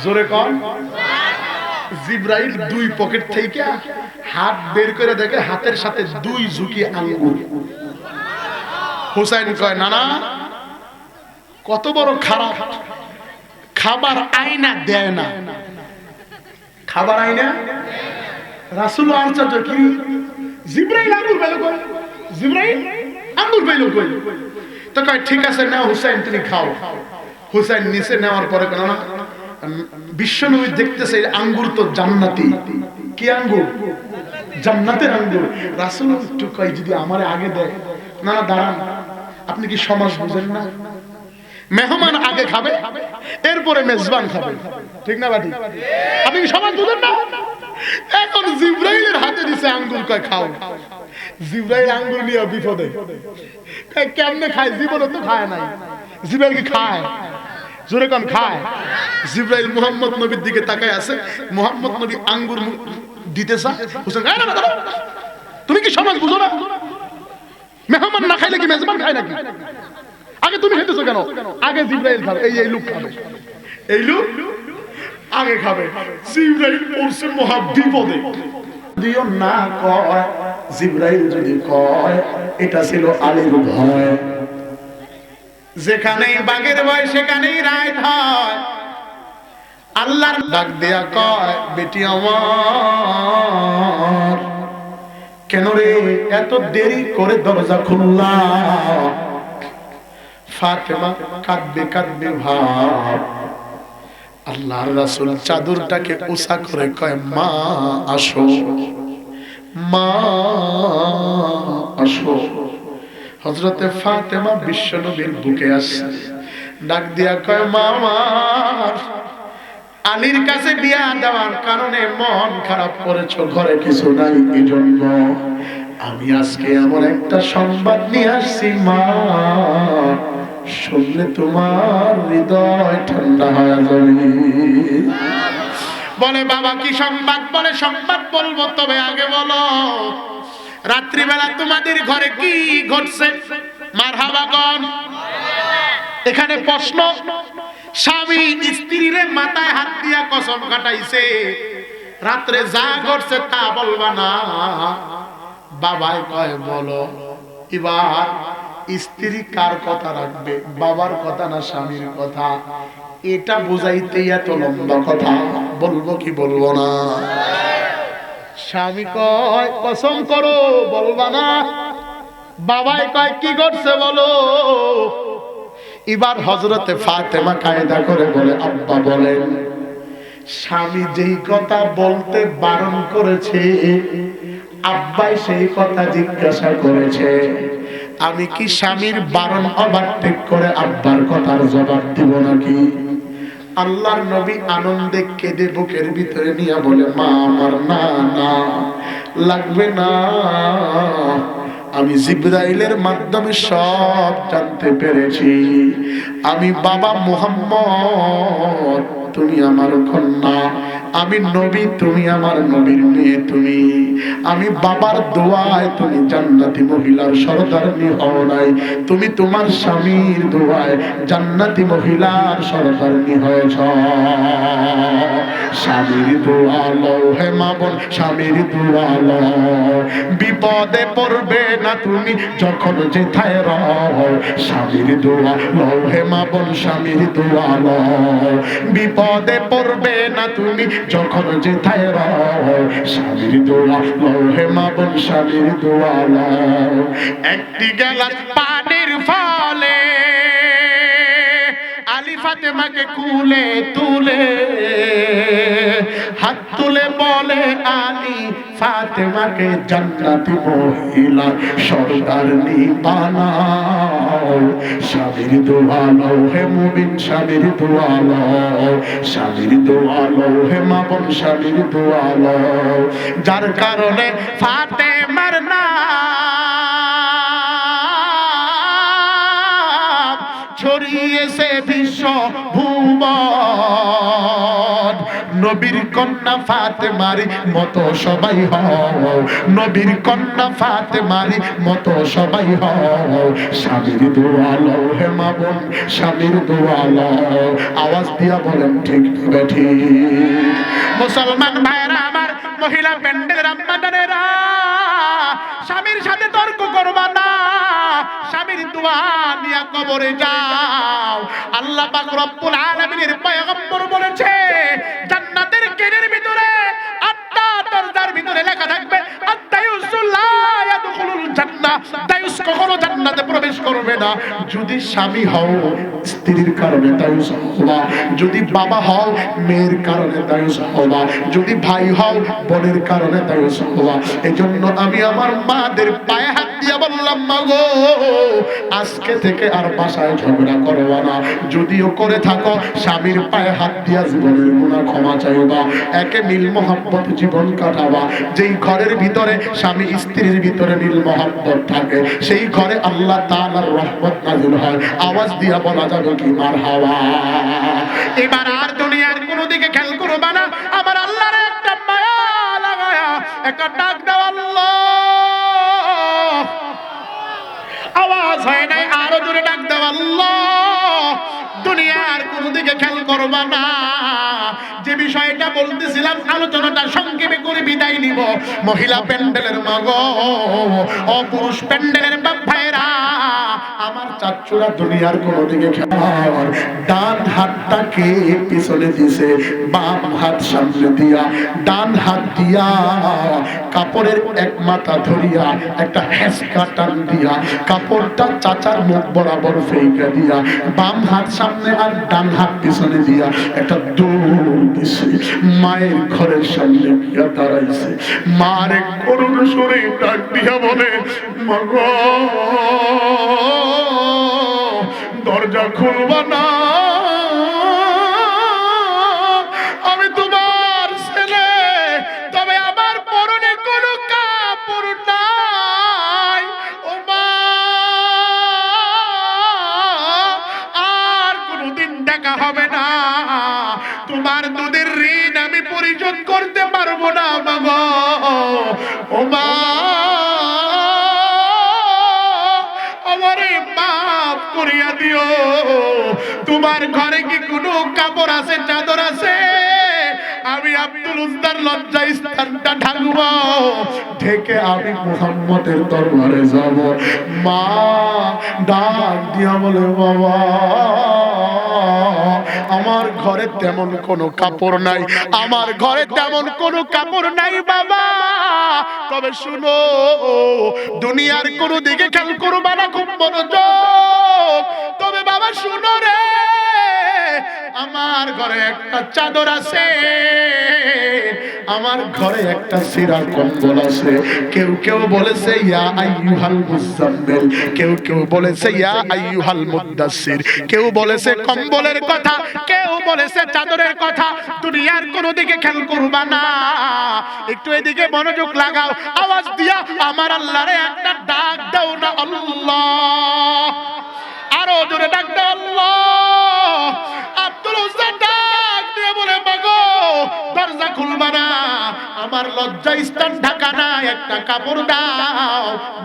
জোরে কর। জিবরাইল দুই পকেট থেকে হাত বের করে দেখে হাতের সাথে দুই ঝুঁকি আঙ্গুর। হুসাইন কয় নানা কত বড় খারাপ, খাবার আয়না দেয় না, খাবার আয়না। রাসূল আশ্চর্য, কি জিবরাইল আঙ্গুর পেল কই? জিবরাইল আঙ্গুর পেল কই? তো কয় ঠিক আছে নাও হুসাইন তুমি খাও। হুসাইন নিচে নেওয়ার পরে কেন না বিশ্বনবী দেখতেছে আঙ্গুর তো জান্নাতি। কি আঙ্গুর? জান্নাতের আঙ্গুর। রাসূল একটু কয় যদি আমারে আগে দেয়। না না দাঁড়ান, আপনি কি সমাজ বুঝেন না? মেহমান আগে খাবে, এরপরে মেজবান খাবে, ঠিক না বাটি? আপনি কি সমাজ বুঝেন না? এখন জিবরাইলের হাতে দিছে আঙ্গুর, কয় খাও। জিবরাইল আঙ্গুর নিয়ে বিপদে। কেমনে খায়? জীবনে তো খায় নাই। জিবরাইল কি খায়? জোরে কোন খায়? জিবরাইল মুহাম্মদ নবীর দিকে তাকায় আছে, মুহাম্মদ নবী আঙ্গুর দিতেছে। হুসেন না না, তুমি কি সমাজ বুঝো না? মেহমান না খাইলে কি মেজবান খায় নাকি? আগে তুমি খেতেছো কেন? আগে জিবরাইল খাবে, এই লোক খাবে, এই লোক আগে খাবে। জিবরাইল পড়ছে মহা বিপদে। দিও না কয়, জিবরাইল যদি কয় এটা ছিল আলীর ভয়। যেখানেই বাঘের ভয় সেখানেই রাইত হয়। আল্লাহর ডাক দেয়া কয় বেটি আমার কেন রে এত দেরি করে দরজা খুললা? ফাতেমা কাঁদবে কাঁদবে ভাব। আল্লাহর রাসূল চাদরটাকে উঁচা করে কয় মা আসো, মা আসো। হযরতে ফাতেমা বিশ্বনবীর বুকে আসে, ডাক দিয়া কয় মা আমার আলীর কাছে বিয়া দেওয়ার কারণে মন খারাপ করেছো, ঘরে কিছু নাই, এজন্য আমি আজকে এমন একটা সংবাদ নিয়ে আসছি মা, শুনলে তোমার হৃদয় ঠান্ডা হয়ে যাবে। বলে বাবা কি সংবাদ? বলে সংবাদ বলবো, তবে আগে বলো রাত্রিবেলা তোমাদের ঘরে কি ঘটছে? মারহাবা কোন? এখানে প্রশ্ন। স্বামী স্ত্রীর মাথায় হাত দিয়া কসম কাটাইছে, রাত্রে যা ঘটছে তা বলবা না। বাবাই কয় বলো। এবার স্ত্রী কার কথা রাখবে, বাবার কথা না স্বামীর কথা? এটা বুঝাইতে এত লম্বা কথা, বলবো কি বলবো না? স্বামী কয় কসম করো, বলবা না। বাবাই কয় কি ঘটছে বলো। এবার হযরতে ফাতেমা কায়দা করে বলে আব্বা বলেন স্বামী যেই কথা বলতে বারণ করেছে আব্বাই সেই কথা জিজ্ঞাসা করেছে। আমি কি স্বামীর বারণ ওভারটেক করে আব্বার কথার জবাব দিব নাকি? আল্লাহর নবী আনন্দে কেঁদে বুকের ভিতরে নিয়ে বলে, মা আমার, না না লাগবে না, আমি জিবরাইলের মাধ্যমে সব জানতে পেরেছি। আমি বাবা মুহাম্মদ, তুমি আমার কন্যা, আমি নবী, তুমি আমার নবীর মেয়ে। তুমি, আমি বাবার দোয়ায় তুমি জান্নাতি মহিলার সরদারনি হও নাই, তুমি তোমার স্বামীর দোয়ায় জান্নাতি মহিলার সরদারনি হয়েছ। স্বামীর দোয়া লও হে মা বোন, স্বামীর দোয়া লও, বিপদে পড়বে না তুমি যখন যেথায় রও। স্বামীর দোয়া লও হে মা বোন, স্বামীর দোয়া লও, বিপদে পড়বে না তুমি যখন যেথায় রও। স্বামীর দোয়া লও হে মা বোন, স্বামীর দোয়া লও। একটি গেলাস পানির ফলে আলী ফাতেমাকে কুলে তুলে হাত তুলে বলে, আলী ফাতেমাকে জান্নাতি মহিলা সরদারনি বানাও। স্বামীর দোয়া লও হে মুমিন, স্বামীর দোয়া লও, স্বামীর দোয়া লও হে মা বোন, স্বামীর দোয়া লও। যার কারণে ফাতেমার নাম ছড়িয়েছে বিশ্ব ভুবন। নবীর কন্যা ফাতেমারি মতো সবাই হও, নবীর কন্যা ফাতেমারি মতো সবাই হও। স্বামীর দোয়া লও হে মা বোন, স্বামীর দোয়া লও। আওয়াজ দিয়া বলেন ঠিক বেঠি। মুসলমান ভাইরা আমার, মহিলা প্যান্ডেলের আম্মাদানেরা, স্বামীর সাথে তর্ক করবা না, স্বামীর দোয়া নিয়া কবরে যাও। আল্লাহ পাক রব্বুল আলামিনের পয়গম্বর বলেছে, জান্নাতের গেটের ভিতরে ৮টা দরজার ভিতরে লেখা থাকবে, আদ-দায়ুসু লা ইয়াদখুলুল জান্নাহ, দায়ুস কখনো জান্নাতে প্রবেশ করবে না। যদি স্বামী হও স্ত্রীর কারণে দায়ুস হবা, যদি বাবা হও মেয়ের কারণে দায়ুস হবা, যদি ভাই হও বোনের কারণে দায়ুস হবা। এজন্য আমি আমার মাদের পায়ে হাত দিয়া বললাম, মা গো, আজকে থেকে আর বাসায় ঝগড়া করবা না, যদিও করে থাকো স্বামীর পায়ে হাত দিয়া জীবনের গুনাহ ক্ষমা চাইবা, একে মিল মহব্বত জীবন কাটাবা। যেই ঘরের ভিতরে স্বামী স্ত্রীর ভিতরে মিল মহব্বত থাকে, সেই ঘরে আল্লাহ তাআলার রহমত নাযিল হয়। আওয়াজ দিয়া বলা যাবে কি মারহাবা। এবার আর দুনিয়ার কোনো দিকে খেয়াল করবা না, আমার আল্লাহর একটা মায়া লাগায়া একটা ডাক দাও, আল্লাহ। আওয়াজ হয় নাই, আরো জোরে ডাক দাও, আল্লাহ। দুনিয়ার কোন দিকে খেয়াল করবা না। যে বিষয়টা বলতেছিলাম, আলোচনাটা সংক্ষেপে করে বিদায় নিব। মহিলা প্যান্ডেলের মা গো, অপুরুষ প্যান্ডেলের বাপ ভাইরা, আমার চাচুরা দুনিয়ার কোন দিকে খেয়াল, ডান হাতটাকে পিছনে দিছে, বাম হাত সামনে দিয়া, ডান হাত দিয়া কাপড়ের এক মাথা ধরিয়া একটা হেসকা টান দিয়া কাপড়টা চাচার মুখ বরাবর ফেইকা দিয়া, বাম হাত সামনে আর ডান হাত পিছনে দিয়া একটা দৌড় দিছে, মায়ের ঘরের সামনে গিয়া দাঁড়াইছে। মার করুণ সুরে ডাক দিয়া বলে, মা গো, দরজা খুলবা না, আমি তোমার ছেলে, তবে আমার পরনে কোনো কাপড় নাই। ও মা, আর কোনোদিন দেখা হবে না, তোমার দুধের ঋণ আমি পরিশোধ করতে পারবো না বাবা। ও মা, আমারে মাফ করিয়া দিও। তোমার ঘরে কি কোনো কাপড় আছে, চাদর আছে? আমি আব্দুল উদ্দার লজ্জা স্থানটা ঢাকবো, ঢেকে আমি মুহাম্মদের দরবারে যাব। মা ডাক দিয়া বলে, বাবা, আমার ঘরে তেমন কোনো কাপড় নাই, আমার ঘরে তেমন কোনো কাপড় নাই বাবা। তবে শুনো, দুনিয়ার কোনো দিকে খেয়াল করবা না, খুব মনোযোগ। তবে বাবা শুনো রে, আমার ঘরে একটা চাদর আছে, আমার ঘরে একটা ছেঁড়া কম্বল আছে। কেউ কেউ বলেছে ইয়া আইয়ুহাল মুজাম্মিল, কেউ কেউ বলেছে ইয়া আইয়ুহাল মুদ্দাসসির, কেউ বলেছে কম্বলের কথা, কেউ বলেছে চাদরের কথা। দুনিয়ার কোন দিকে খেয়াল করবা না, একটু এদিকে মনোযোগ লাগাও। আওয়াজ দিয়া আমার আল্লাহরে একটা ডাক দাও না, আল্লাহ। আরো জোরে ডাক দাও, আল্লাহ। আব্দুল হোসেন ডাক দিয়ে বলে, মাগো দরজা খুলবা না, আমার লজ্জা স্থান ঢাকা নাই, একটা কাপড় দাও।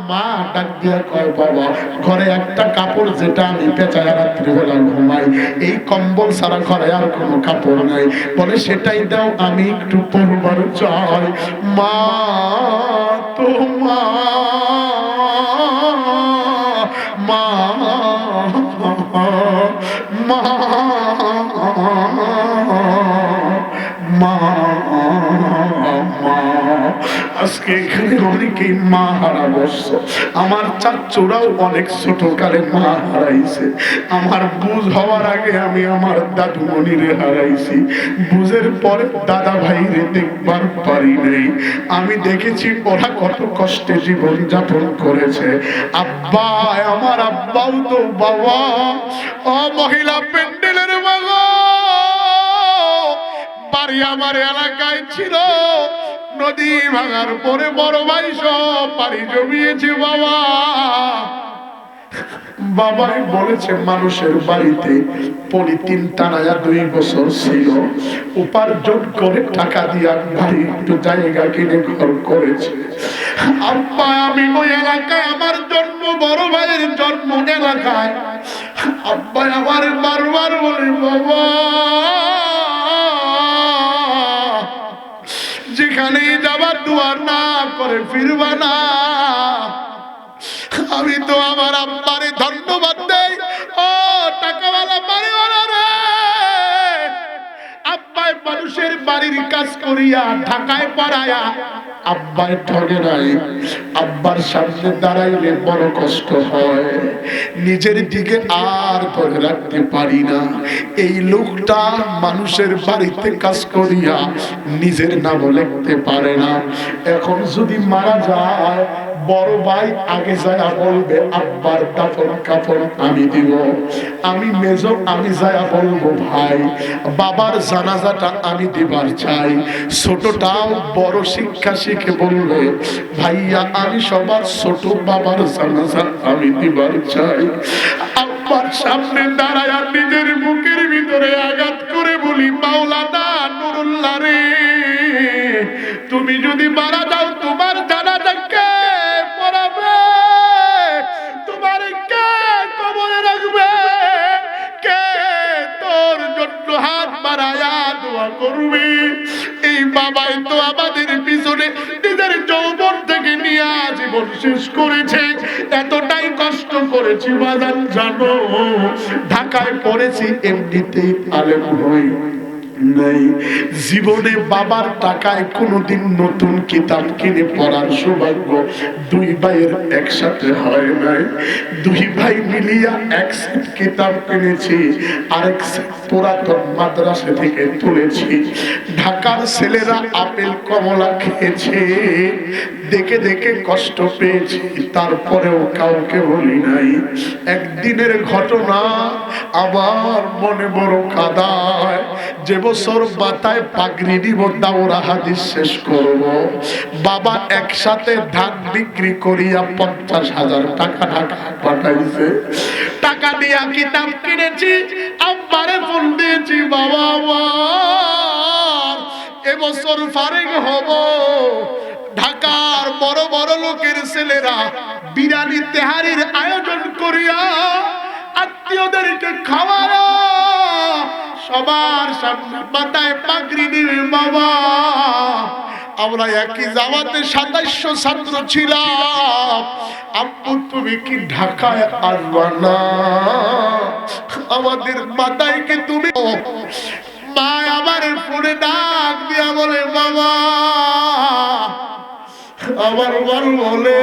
মা ডাক দিয়ে কয়, বাবা ঘরে একটা কাপড় যেটা আমি পেঁচায় রাত্রিবেলা ঘুমাই, এই কম্বল ছাড়া ঘরে আর কোনো কাপড় নাই। বলে সেটাই দাও, আমি একটু পরবার চাই। মা তোমা মা মা মা আজকে এখানে অনেকেই মা হারা বসছে। আমার চাচুরাও অনেক ছোট কালে মা হারাইছে। আমার বুঝ হওয়ার আগে আমি আমার দাদুমণিরে হারাইছি, বুঝের পরে দাদা ভাইরে দেখবার পারি নাই। আমি দেখেছি ওরা কত কষ্টে জীবন যাপন করেছে। আব্বা, আমার আব্বাও তো বাবা, ও মহিলা প্যান্ডেলের বাবা বাড়ি আমার এলাকায় ছিল। নদী ভাঙার পরে বড় ভাই সব পাড়ি জমিয়েছে। বাবা বাবাই বলেছে মানুষের বাড়িতে পলিথিন টানায়া 2 বছর ছিল, উপার্জন করে টাকা দিয়া বাড়ি একটু জায়গা কিনে ঘর করেছে। আব্বা, আমি ওই এলাকায় আমার জন্ম, বড় ভাইয়ের জন্ম এলাকায়। আব্বা আমার বারবার বলে, বাবা যেখানে যাবার দুয়ার না করে ফিরবা না। আমি তো আমার আব্বারে ধন্যবাদ দেই। ও টাকাওয়ালা বাড়িওয়ালা রে, আব্বাই মানুষের বাড়ির কাজ করিয়া ঢাকায় পড়ায়া আব্বাই ঠগে নাই। আব্বার সামনে দাঁড়াইলে বড় কষ্ট হয়, নিজের দিকে আর ধরে রাখতে পারি না। এই লোকটা মানুষের বাড়িতে কাজ করিয়া নিজের নাম লিখতে পারে না। এখন যদি মারা যায়, বড় ভাই আগে যায়া বলবে আব্বার দাফন কাফন আমি দিব। আমি মেজো, আমি যায়া বলবো ভাই বাবার জানাজাটা আমি দিবার চাই। ছোটটাও বড় শিক্ষা শিখে বলবে ভাইয়া আমি সবার ছোট, বাবার জানাজা আমি দিবার চাই। আব্বার সামনে দাঁড়ায় নিজের বুকের ভিতরে আঘাত করে বলি, মাওলানা নুরুল্লাহ রে, তুমি যদি মারা যাও তোমার জানাজা কে পড়াবে? তোমার কে কবরে রাখবে? কে তোর জন্য হাত বাড়ায়া দোয়া করবে? এই বাবাই তো আমাদের পিছনে নিজের যৌবন থেকে নিয়ে জীবন শেষ করেছে। এতটাই কষ্ট করেছি বাজান জানো, ঢাকায় পড়েছি, এমনিতেই আলেম হই নাই। জীবনে বাবার টাকায় কোনোদিন নতুন কিতাব কিনে পড়ার সৌভাগ্য 2 ভাইয়ের একসাথে হয় নাই। 2 ভাই মিলিয়া এক সেট কিতাব কিনেছি, আরেক সেট পুরাতন মাদ্রাসা থেকে তুলেছি। ঢাকার ছেলেরা আপেল কমলা খেয়েছে, দেখে দেখে কষ্ট পেয়েছি, তারপরেও কাউকে বলি নাই। একদিনের ঘটনা আমার মনে বড় কাদায়। যে বছর মাথায় পাগড়ি দিব, দাওরা হাদিস শেষ করব, বাবা একসাথে ধান বিক্রি করিয়া 50,000 টাকা ঢাকা পাঠাইছে। টাকা দিয়া কিতাব কিনেছি, আব্বারে ফোন দিয়েছি, বাবা আমার এবছর ফারিগ হব। ঢাকার বড় বড় লোকের ছেলেরা বিরিয়ানি তেহারির আয়োজন করিয়া আত্মীয়দেরকে খাওয়ানো, সবার সামনে মাথায় পাগড়ি নিয়ে বাবা। আমরা একই জামাতে 2700 ছাত্র ছিলাম। আব্বু তুমি কি ঢাকায় আসবা না? আমাদের মাথায় কি তুমি? মা আমার ফোনে ডাক দিয়া বলে, বাবা আমার বল বলে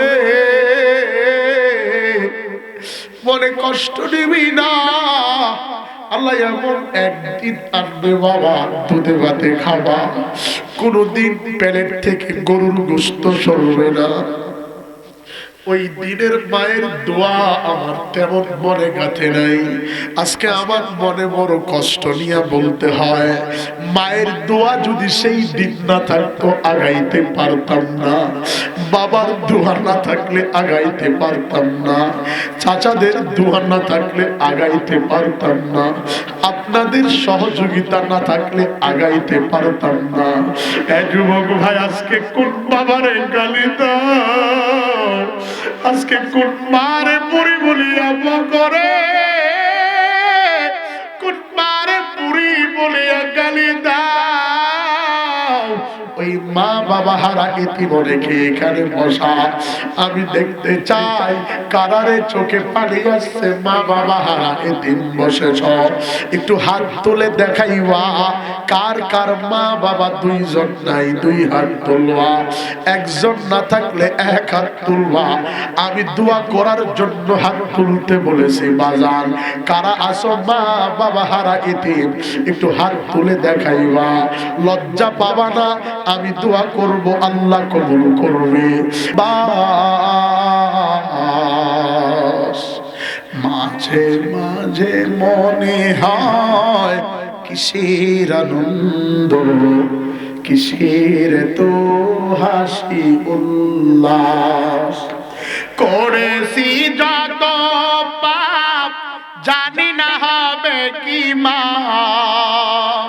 মনে কষ্ট নিবি না, আল্লাহ এমন একদিন আনবে বাবা, দুধে ভাতে খাবা, কোনদিন প্যালেট থেকে গরুর গোশত সরবে না। ওই দিনের মায়ের দোয়া আমার তেমন মনে গাঁথে নাই। আজকে আমার মনে বড় কষ্ট নিয়ে বলতে হয়, মায়ের দোয়া যদি সেই দিন না থাকতো আগাইতে পারতাম না, বাবার দোয়া না থাকলে আগাইতে পারতাম না, চাচাদের দোয়া না থাকলে আগাইতে পারতাম না, আপনাদের সহযোগিতা না থাকলে আগাইতে পারতাম না। যুবক ভাই, আজকে কোন বাবারে গালি দাও, আজকে কোন মারে পুরি বলিয়া করে, কোন মারে পুরি বলিয়া গালি দাও। ওই মা বাবা হারা এতিম রেখে এখানে বসা, আমি দেখতে চাই কারারে চোখে পানি আসছে, মা বাবা হারা এতিম বসেছ, একটু হাত তুলে দেখাইবা কার কার মা বাবা দুইজন নাই, দুই হাত তুলবা, একজন না থাকলে এক হাত তুলবা। আমি দোয়া করার জন্য হাত তুলতে বলেছি বাজান, কারা আসো মা বাবা হারা এতিম, একটু হাত তুলে দেখাইবা, লজ্জা পাবা না, আমি দোয়া করব, আল্লাহ কবুল করবে। মাঝে মাঝে মনে হয় কিসের আনন্দ, কিসের তো হাসি উল্লাস, করেছি যত পাপ জানি না হবে কি মাপ,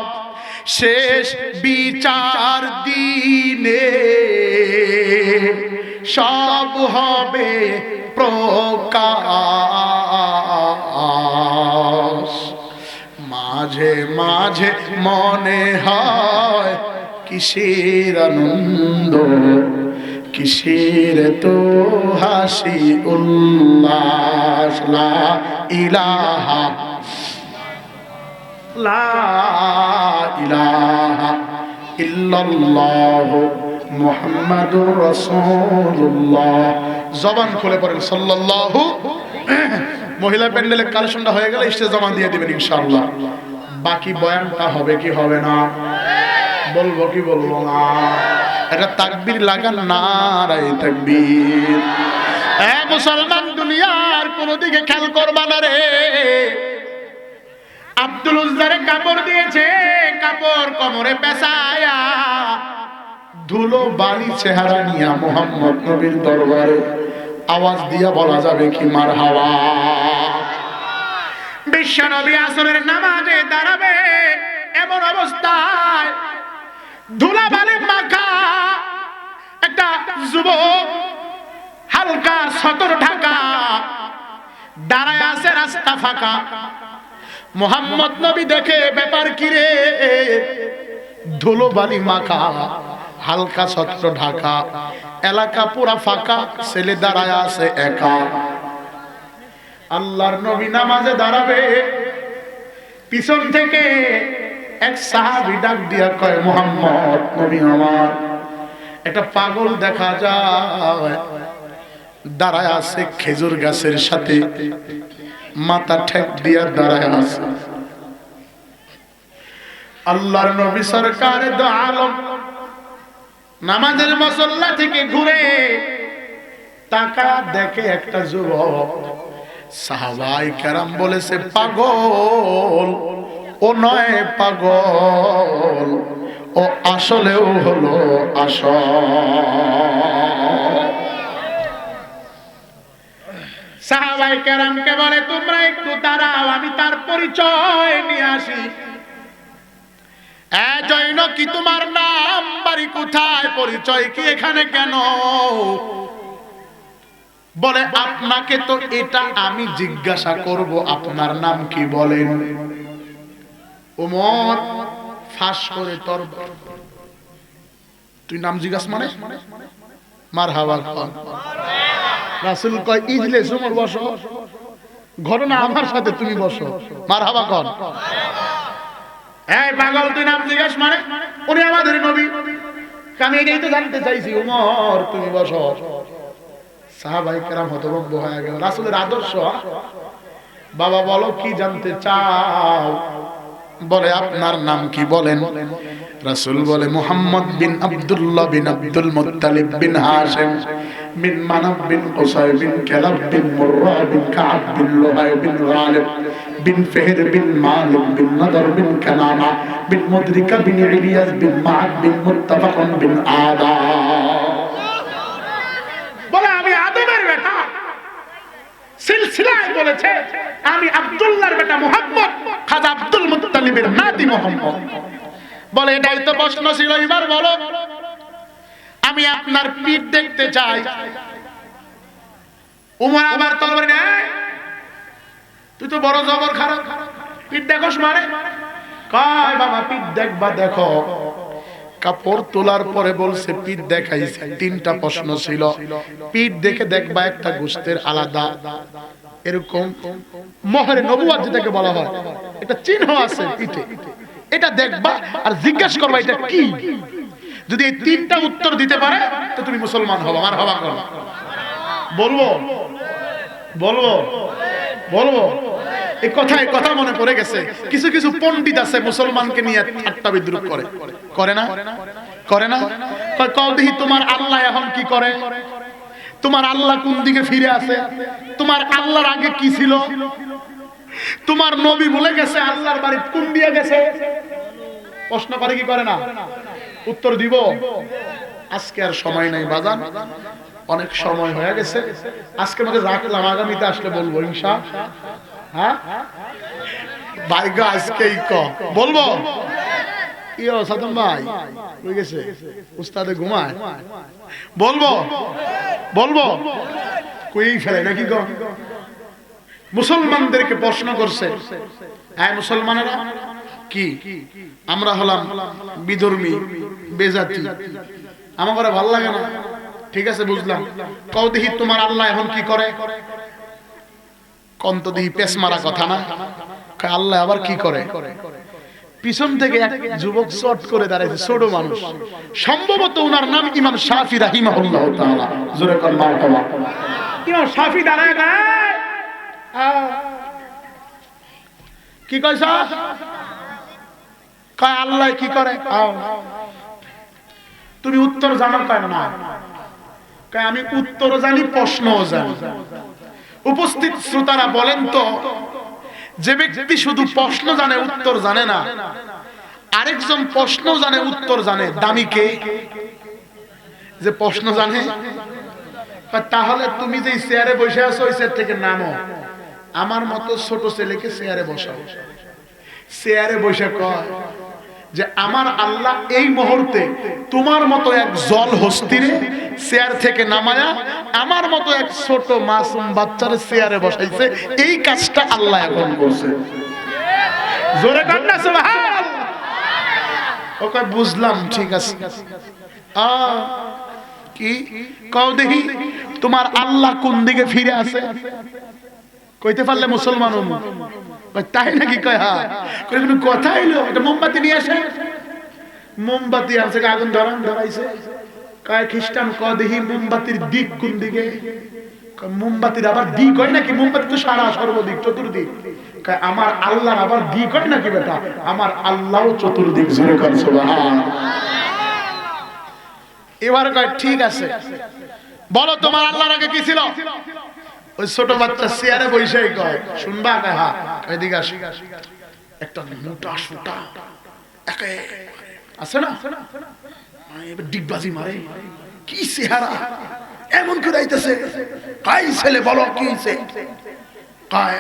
শেষ বিচার দিনে সব হবে প্রকাশ। মাঝে মাঝে মনে হয় কিসের আনন্দ, কিসের তো হাসি উল্লাস, লা ইলাহা লা ইলাহা ইল্লাল্লাহ মুহাম্মাদুর রাসূলুল্লাহ। জবান খুলে পড়েন সাল্লাল্লাহু। মহিলা প্যান্ডেলের কালেকশনটা হয়ে গেলে স্টেজ জমা দিয়ে দিবেন ইনশাআল্লাহ। বাকি বয়ানটা হবে কি হবে না, বলবো কি বলবো না, এটা তাকবীর লাগান, নারায়ে তাকবীর। মুসলমান দুনিয়ার কোন দিকে খেয়াল করবা না রে। আব্দুল উজ্জারে কাপড় দিয়েছে, কাপড় কোমরে পেঁচায়া, ধুলো বালি চেহারা নিয়া মুহাম্মদ নবীর দরবারে আওয়াজ দিয়া বলা যাবে কি মারহাবা। বিশ্ব নবী আসরের নামাজে দাঁড়াবে, এমন অবস্থায় ধুলা বালি মাখা একটা যুবক, হালকা সতর ঢাকা, দাঁড়ায় আছে, রাস্তা ফাঁকা। মুহাম্মদ নবী দেখে ব্যাপার কি রে, ধুলো বালি মাখা, হালকা ছত্র ঢাকা, এলাকা পুরা ফাঁকা, ছেলে দাঁড়ায় আছে একা। আল্লাহর নবী নামাজে দাঁড়াবে, পিছন থেকে এক সাহাবী ডাক দিয়া কয়, মুহাম্মদ নবী আমার, একটা পাগল দেখা যায়, দাঁড়ায় আছে খেজুর গাছের সাথে, মাথা ঠেক দিয়া দাঁড়ায় আছে। আল্লাহর নবী সরকার দো আলম নামাজের মুসল্লা থেকে ঘুরে তাকা দেখে একটা যুবক। সাহাবায়ে কেরাম বলেছে, পাগল ও নয় পাগল, ও আসলেও হলো আসল। সাহাবায়ে কেরামকে বলে, তোমরা একটু দাঁড়াও, আমি তার পরিচয় নিয়ে আসি। জৈন কি তোমার নাম, বাড়ি কোথায়, পরিচয় কি, এখানে কেন? বলে, আপনাকে তো এটা আমি জিজ্ঞাসা করব, আপনার নাম কি বলেন। ওমর ফাঁস করে তরবার, তুই নাম জিজ্ঞাসা মানে মারহাবা। রাসূল কয়, ইজলিস ওমর বসো, ঘটনা আমার সাথে, তুমি বসো, মারহাবা কর। এই পাগল, তুই নাম জিজ্ঞাস মানে, উনি আমাদের নবী, আমি এটাই তো জানতে চাইছি। ওমর তুমি বসো। সাহাবায়ে কেরাম হতভম্ব হয়ে গেল। রাসূলের আদর্শ, বাবা বলো কি জানতে চাও? বলে আপনার নাম কি বলেন? রাসূল বলে মুহাম্মদ বিন আব্দুল্লাহ বিন আব্দুল মুত্তালিব বিন হাশিম বিন মানাব বিন কুসাই বিন কালাব বিন মুররা বিন কাব বিন লুহাই বিন গালিব বিন ফিহর বিন মালিক বিন নাদর বিন কানানা বিন মুদরিকা বিন ইলিয়াস বিন মাআদ বিন মুত্তাফাকুন বিন আদা। বলে আমি আদমের বেটা। সিলসিলায় বলেছে আমি আব্দুল্লাহর বেটা মুহাম্মদ, খাজা আব্দুল মুত্তালিবের নাতি মুহাম্মদ। বলে এটাই তো প্রশ্ন ছিল, এবার বলো আমি আপনার পিঠ দেখতে চাই। উমর আবার তরবারি নেয়, তুই তো বড় জবর খারাপ, পিঠ দেখোস মানে? কয় বাবা পিঠ দেখবা দেখো। কাপড় তোলার পরে বলছে পিঠ দেখাইছে। তিনটা প্রশ্ন ছিল, পিঠ দেখে দেখবা একটা গোশতের আলাদা, এরকম মোহরে নবুয়ত যেটাকে বলা হয়, এটা চিহ্ন আছে পিঠে, এটা দেখবা আর জিজ্ঞাসা করবা এটা কি। যদি এই তিনটা উত্তর দিতে পারে তো তুমি মুসলমান হও। আমার হওয়া করো, বলবো বলবো বলবো এই কথা মনে পড়ে গেছে। কিছু কিছু পণ্ডিত আছে মুসলমানকে নিয়ে ঠাট্টা বিদ্রুপ করে, করে না? করে না? কও দেখি তোমার আল্লাহ এখন কি করে? তোমার আল্লাহ কোন দিকে ফিরে আছে? তোমার আল্লাহর আগে কি ছিল? তোমার নবী বলে গেছে আল্লাহর বাড়ি কোন দিয়ে গেছে? প্রশ্ন করে কি করে না? উত্তর দিব। আজকে আর সময় নাই বাজান, অনেক সময় হয়ে গেছে। আজকে মধ্যে রাখলাম, আগামীতে আসলে বলবো ইনশাআল্লাহ। হ্যাঁ ভাইগা আজকেই বলবো। ইয়ো সাদম ভাই হয়ে গেছে, উস্তাদে ঘুমায়। বলবো বলবো কই ফেলে নাকি গো? মুসলমানদেরকে প্রশ্ন করছে, হ্যাঁ মুসলমানেরা কি আমরা হলাম বিধর্মী, বেজাতি, আমার ভালো লাগে না। ঠিক আছে বুঝলাম, কও দেখি তোমার আল্লাহ এখন কি করে? কন্ত দেখি পেস মারা কথা না, আল্লাহ আবার কি করে? পিছন থেকে এক যুবক চট করে দাঁড়াইছে, ছোট মানুষ, সম্ভবত ওনার নাম ইমাম শাফি রাহিমাহুল্লাহ তাআলা। জোরে কর মারহাবা। ইমাম শাফি দাঁড়ায় কি কইছ? কয় আল্লাহ কি করে? তুমি উত্তর জানো? কয় না। কয় আমি উত্তর জানি, প্রশ্নও জানি। উপস্থিত শ্রোতারা বলেন তো, যে ব্যক্তি শুধু প্রশ্ন জানে উত্তর জানে না, আরেকজন প্রশ্ন জানে উত্তর জানে, দামি কে? যে প্রশ্ন জানে। তাহলে তুমি যে চেয়ারে বসে আছো ওই চেয়ার থেকে নামো, আমার মতো ছোট ছেলেকে চেয়ারে বসাও। চেয়ারে বসে কয় যে আমার আল্লাহ এই মুহূর্তে তোমার মতো এক জল হস্তিরে চেয়ার থেকে নামায়া আমার মতো এক ছোট মাসুম বাচ্চারে চেয়ারে বসাইছে, এই কাজটা আল্লাহ এখন করছে। জোরে কান না সুবহানাল্লাহ। ও কয় বুঝলাম, ঠিক আছে। কি কও দেখি তোমার আল্লাহ কোন দিকে ফিরে আছে? কইতে পারলে মুসলমান হবো। তাই নাকি? কয় হ্যাঁ। কই কোনো কথা হইলো? এটা মোমবাতি নিয়ে আসে। মোমবাতি আছে, আগুন ধরাইছে। কয় খ্রিস্টান, ক দেখি মোমবাতির দিক কোন দিকে? মোমবাতির আবার দিক হয় নাকি? মোমবাতি তো সারা সর্বদিক, চতুর্দিক। কয় আমার আল্লাহর আবার দিক হয় নাকি বেটা? আমার আল্লাহও চতুর্দিক। জোরে কর সুবহানাল্লাহ। এবার কয় ঠিক আছে, বলো তোমার আল্লাহর আগে কি ছিল? ওই ছোট বাচ্চা চেয়ারে বসেই কয় শুনবা? কয় হ্যাঁ। এদিকে আসি, একটা মোটা সোটা একে আছে না, এবার ডিগবাজি মারে, কি চেহারা এমন করে আইতেছে। কয় ছেলে বলো কি হইছে? কয়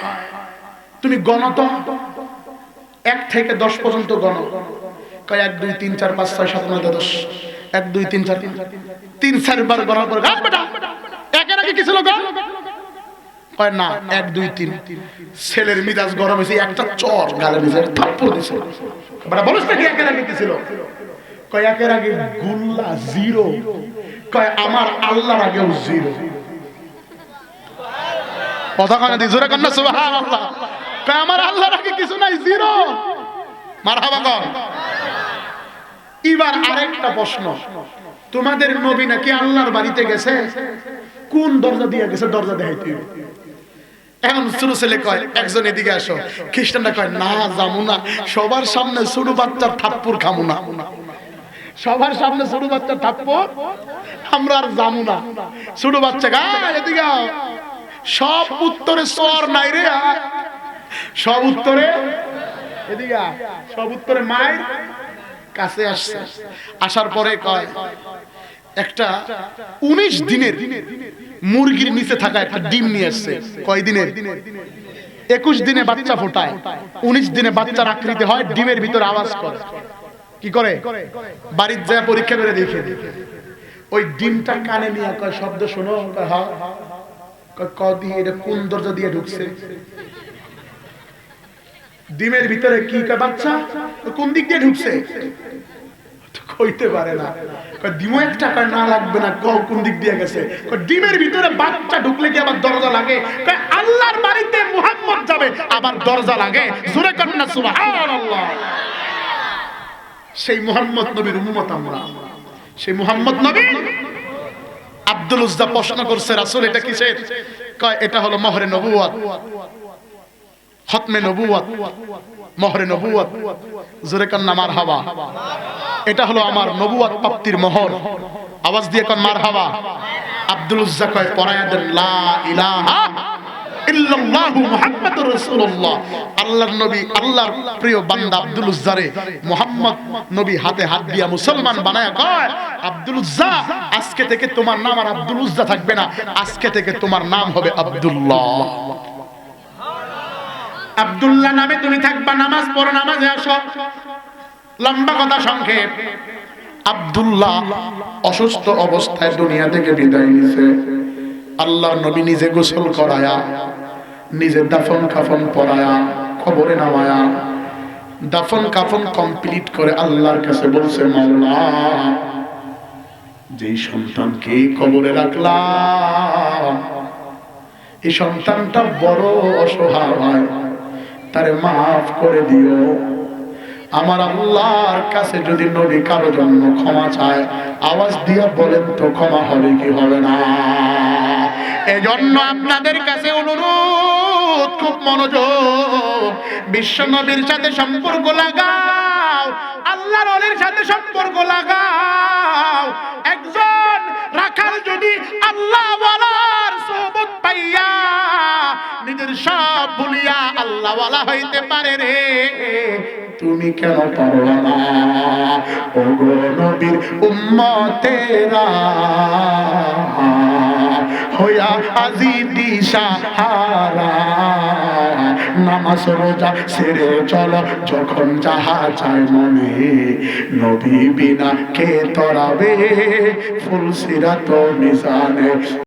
তুমি গণত 1 থেকে 10 পর্যন্ত গণ। কয় 1 2 3 4 5 6 7 9 10 1 2 3 4 3 4 বার গণার পর গাল বেটা একের আগে কি ছিল গণ? কয় না 1 2 3। ছেলের মিজাজ গরম হইছে, একটা চর গালে দিছে, থাপ্পড় দিছে। বেটা বলছ না কি একের আগে কি ছিল? কয় একের আগে গুল্লা জিরো। কয় আমার আল্লাহর আগেও জিরো। কথা কানে দি জোরে কান্না সুবহানাল্লাহ। কয় আমার আল্লাহর আগে কিছু নাই, জিরো। মারহাবা কর। এবার আরেকটা প্রশ্ন, তোমাদের নবী নাকি আল্লাহর বাড়িতে গেছে, কোন দরজা দিয়ে গেছে? দরজা দেখাইতে হবে। এখন ছোট ছেলে কয় একজন এদিকে আসো, খ্রিস্টানরা কয় না যাবো না, সবার সামনে ছোট বাচ্চার থাপ্পড় খামু না, সবার সামনে ছোট বাচ্চার থাপ্পড় আমরা আর যাবো না। ছোট বাচ্চা গায় এদিকে আও, সব উত্তরে সর নাই রে, সব উত্তরে এদিকে আয়, সব উত্তরে মায়ের কাছে আসছে। আসার পরে কয় একটা 19 দিনের মুরগির নিচে থাকা একটা ডিম নিয়ে আসছে। কয় দিনের? 21 দিনে বাচ্চা ফোটায়, 19 দিনে বাচ্চার আকৃতি হয়, ডিমের ভিতর আওয়াজ করে। কি করে? বাড়ির যায় পরীক্ষা করে দেখে, ওই ডিমটা কানে নিয়ে কয় শব্দ শোনো, হ্যাঁ কদি এটা কোন দরজা দিয়ে ঢুকছে? ডিমের ভিতরে কি কয় বাচ্চা কোন দিক দিয়ে ঢুকছে? কইতে পারে না। ডিমও একটা কয় না লাগবে না, কও কোন দিক দিয়ে গেছে? ডিমের ভিতরে বাচ্চা ঢুকলে কি আবার দরজা লাগে? আল্লাহর বাড়িতে মুহাম্মদ যাবে আবার দরজা লাগে? জোরে করেন না সুবহানাল্লাহ। সেই মুহাম্মদ নবীর উম্মত আমরা, সেই মুহাম্মদ নবী। আব্দুল উজ্জা প্রশ্ন করছে রাসূল এটা কিসের? কয় এটা হলো মোহরে নবুয়ত, খতমে নবুয়ত, মোহরে নবুয়ত। জোরে করেন না মারহাবা। এটা হলো আমার নবুয়ত প্রাপ্তির মোহর। আওয়াজ দিয়ে কোন মারহাবা। আব্দুল উজ্জা কয় পড়ায়া দেন লা ইলাহা ইল্লাল্লাহু মুহাম্মাদুর রাসূলুল্লাহ। আল্লাহর নবী, আল্লাহর প্রিয় বান্দা আব্দুল উজ্জারে মুহাম্মদ নবী হাতে হাত দিয়া মুসলমান বানায়া কয় আব্দুল উজ্জা আজকে থেকে তোমার নাম আর আব্দুল উজ্জা থাকবে না, আজকে থেকে তোমার নাম হবে আব্দুল্লাহ। আব্দুল্লাহ নামে তুমি থাকবা, নামাজ পড়ো, নামাজে আসো। লম্বা কথা সংক্ষেপ, আব্দুল্লাহ অসুস্থ অবস্থায় দুনিয়া থেকে বিদায় নিছে। আল্লাহর নবী নিজে গোসল করায়া, নিজে দাফন কাফন পরায়া, কবরে নামায়া, দাফন কাফন কমপ্লিট করে আল্লাহর কাছে বলছে মাওলা যেই সন্তানকে কবরে রাখলাম এই সন্তানটা বড় অসহায়, তারে মাফ করে দিও। আমার আল্লাহর কাছে যদি নবী কারো জন্য ক্ষমা চায় আওয়াজ দিয়া বলেন তো ক্ষমা হবে কি হবে না? এজন্য আপনাদের কাছে অনুরোধ, খুব মনোযোগ, বিশ্ব নবীর সাথে সম্পর্ক লাগাও, আল্লাহর ওলির সাথে সম্পর্ক লাগাও। একজন রাখাল যদি আল্লাহ ওয়ালার সোহবত পাইয়া নিজের সব ভুলিয়া আল্লাহ ওয়ালা হইতে পারে রে, তুমি কেন পারো না? ও গো নবীর উম্মতেরা হইয়া আজি দিশাহারা, নামাজ রোজা ছেড়ে চলো যখন যাহা চায় মনে, নবী বিনা কে তরাবে ফুলসিরাত মিজানে।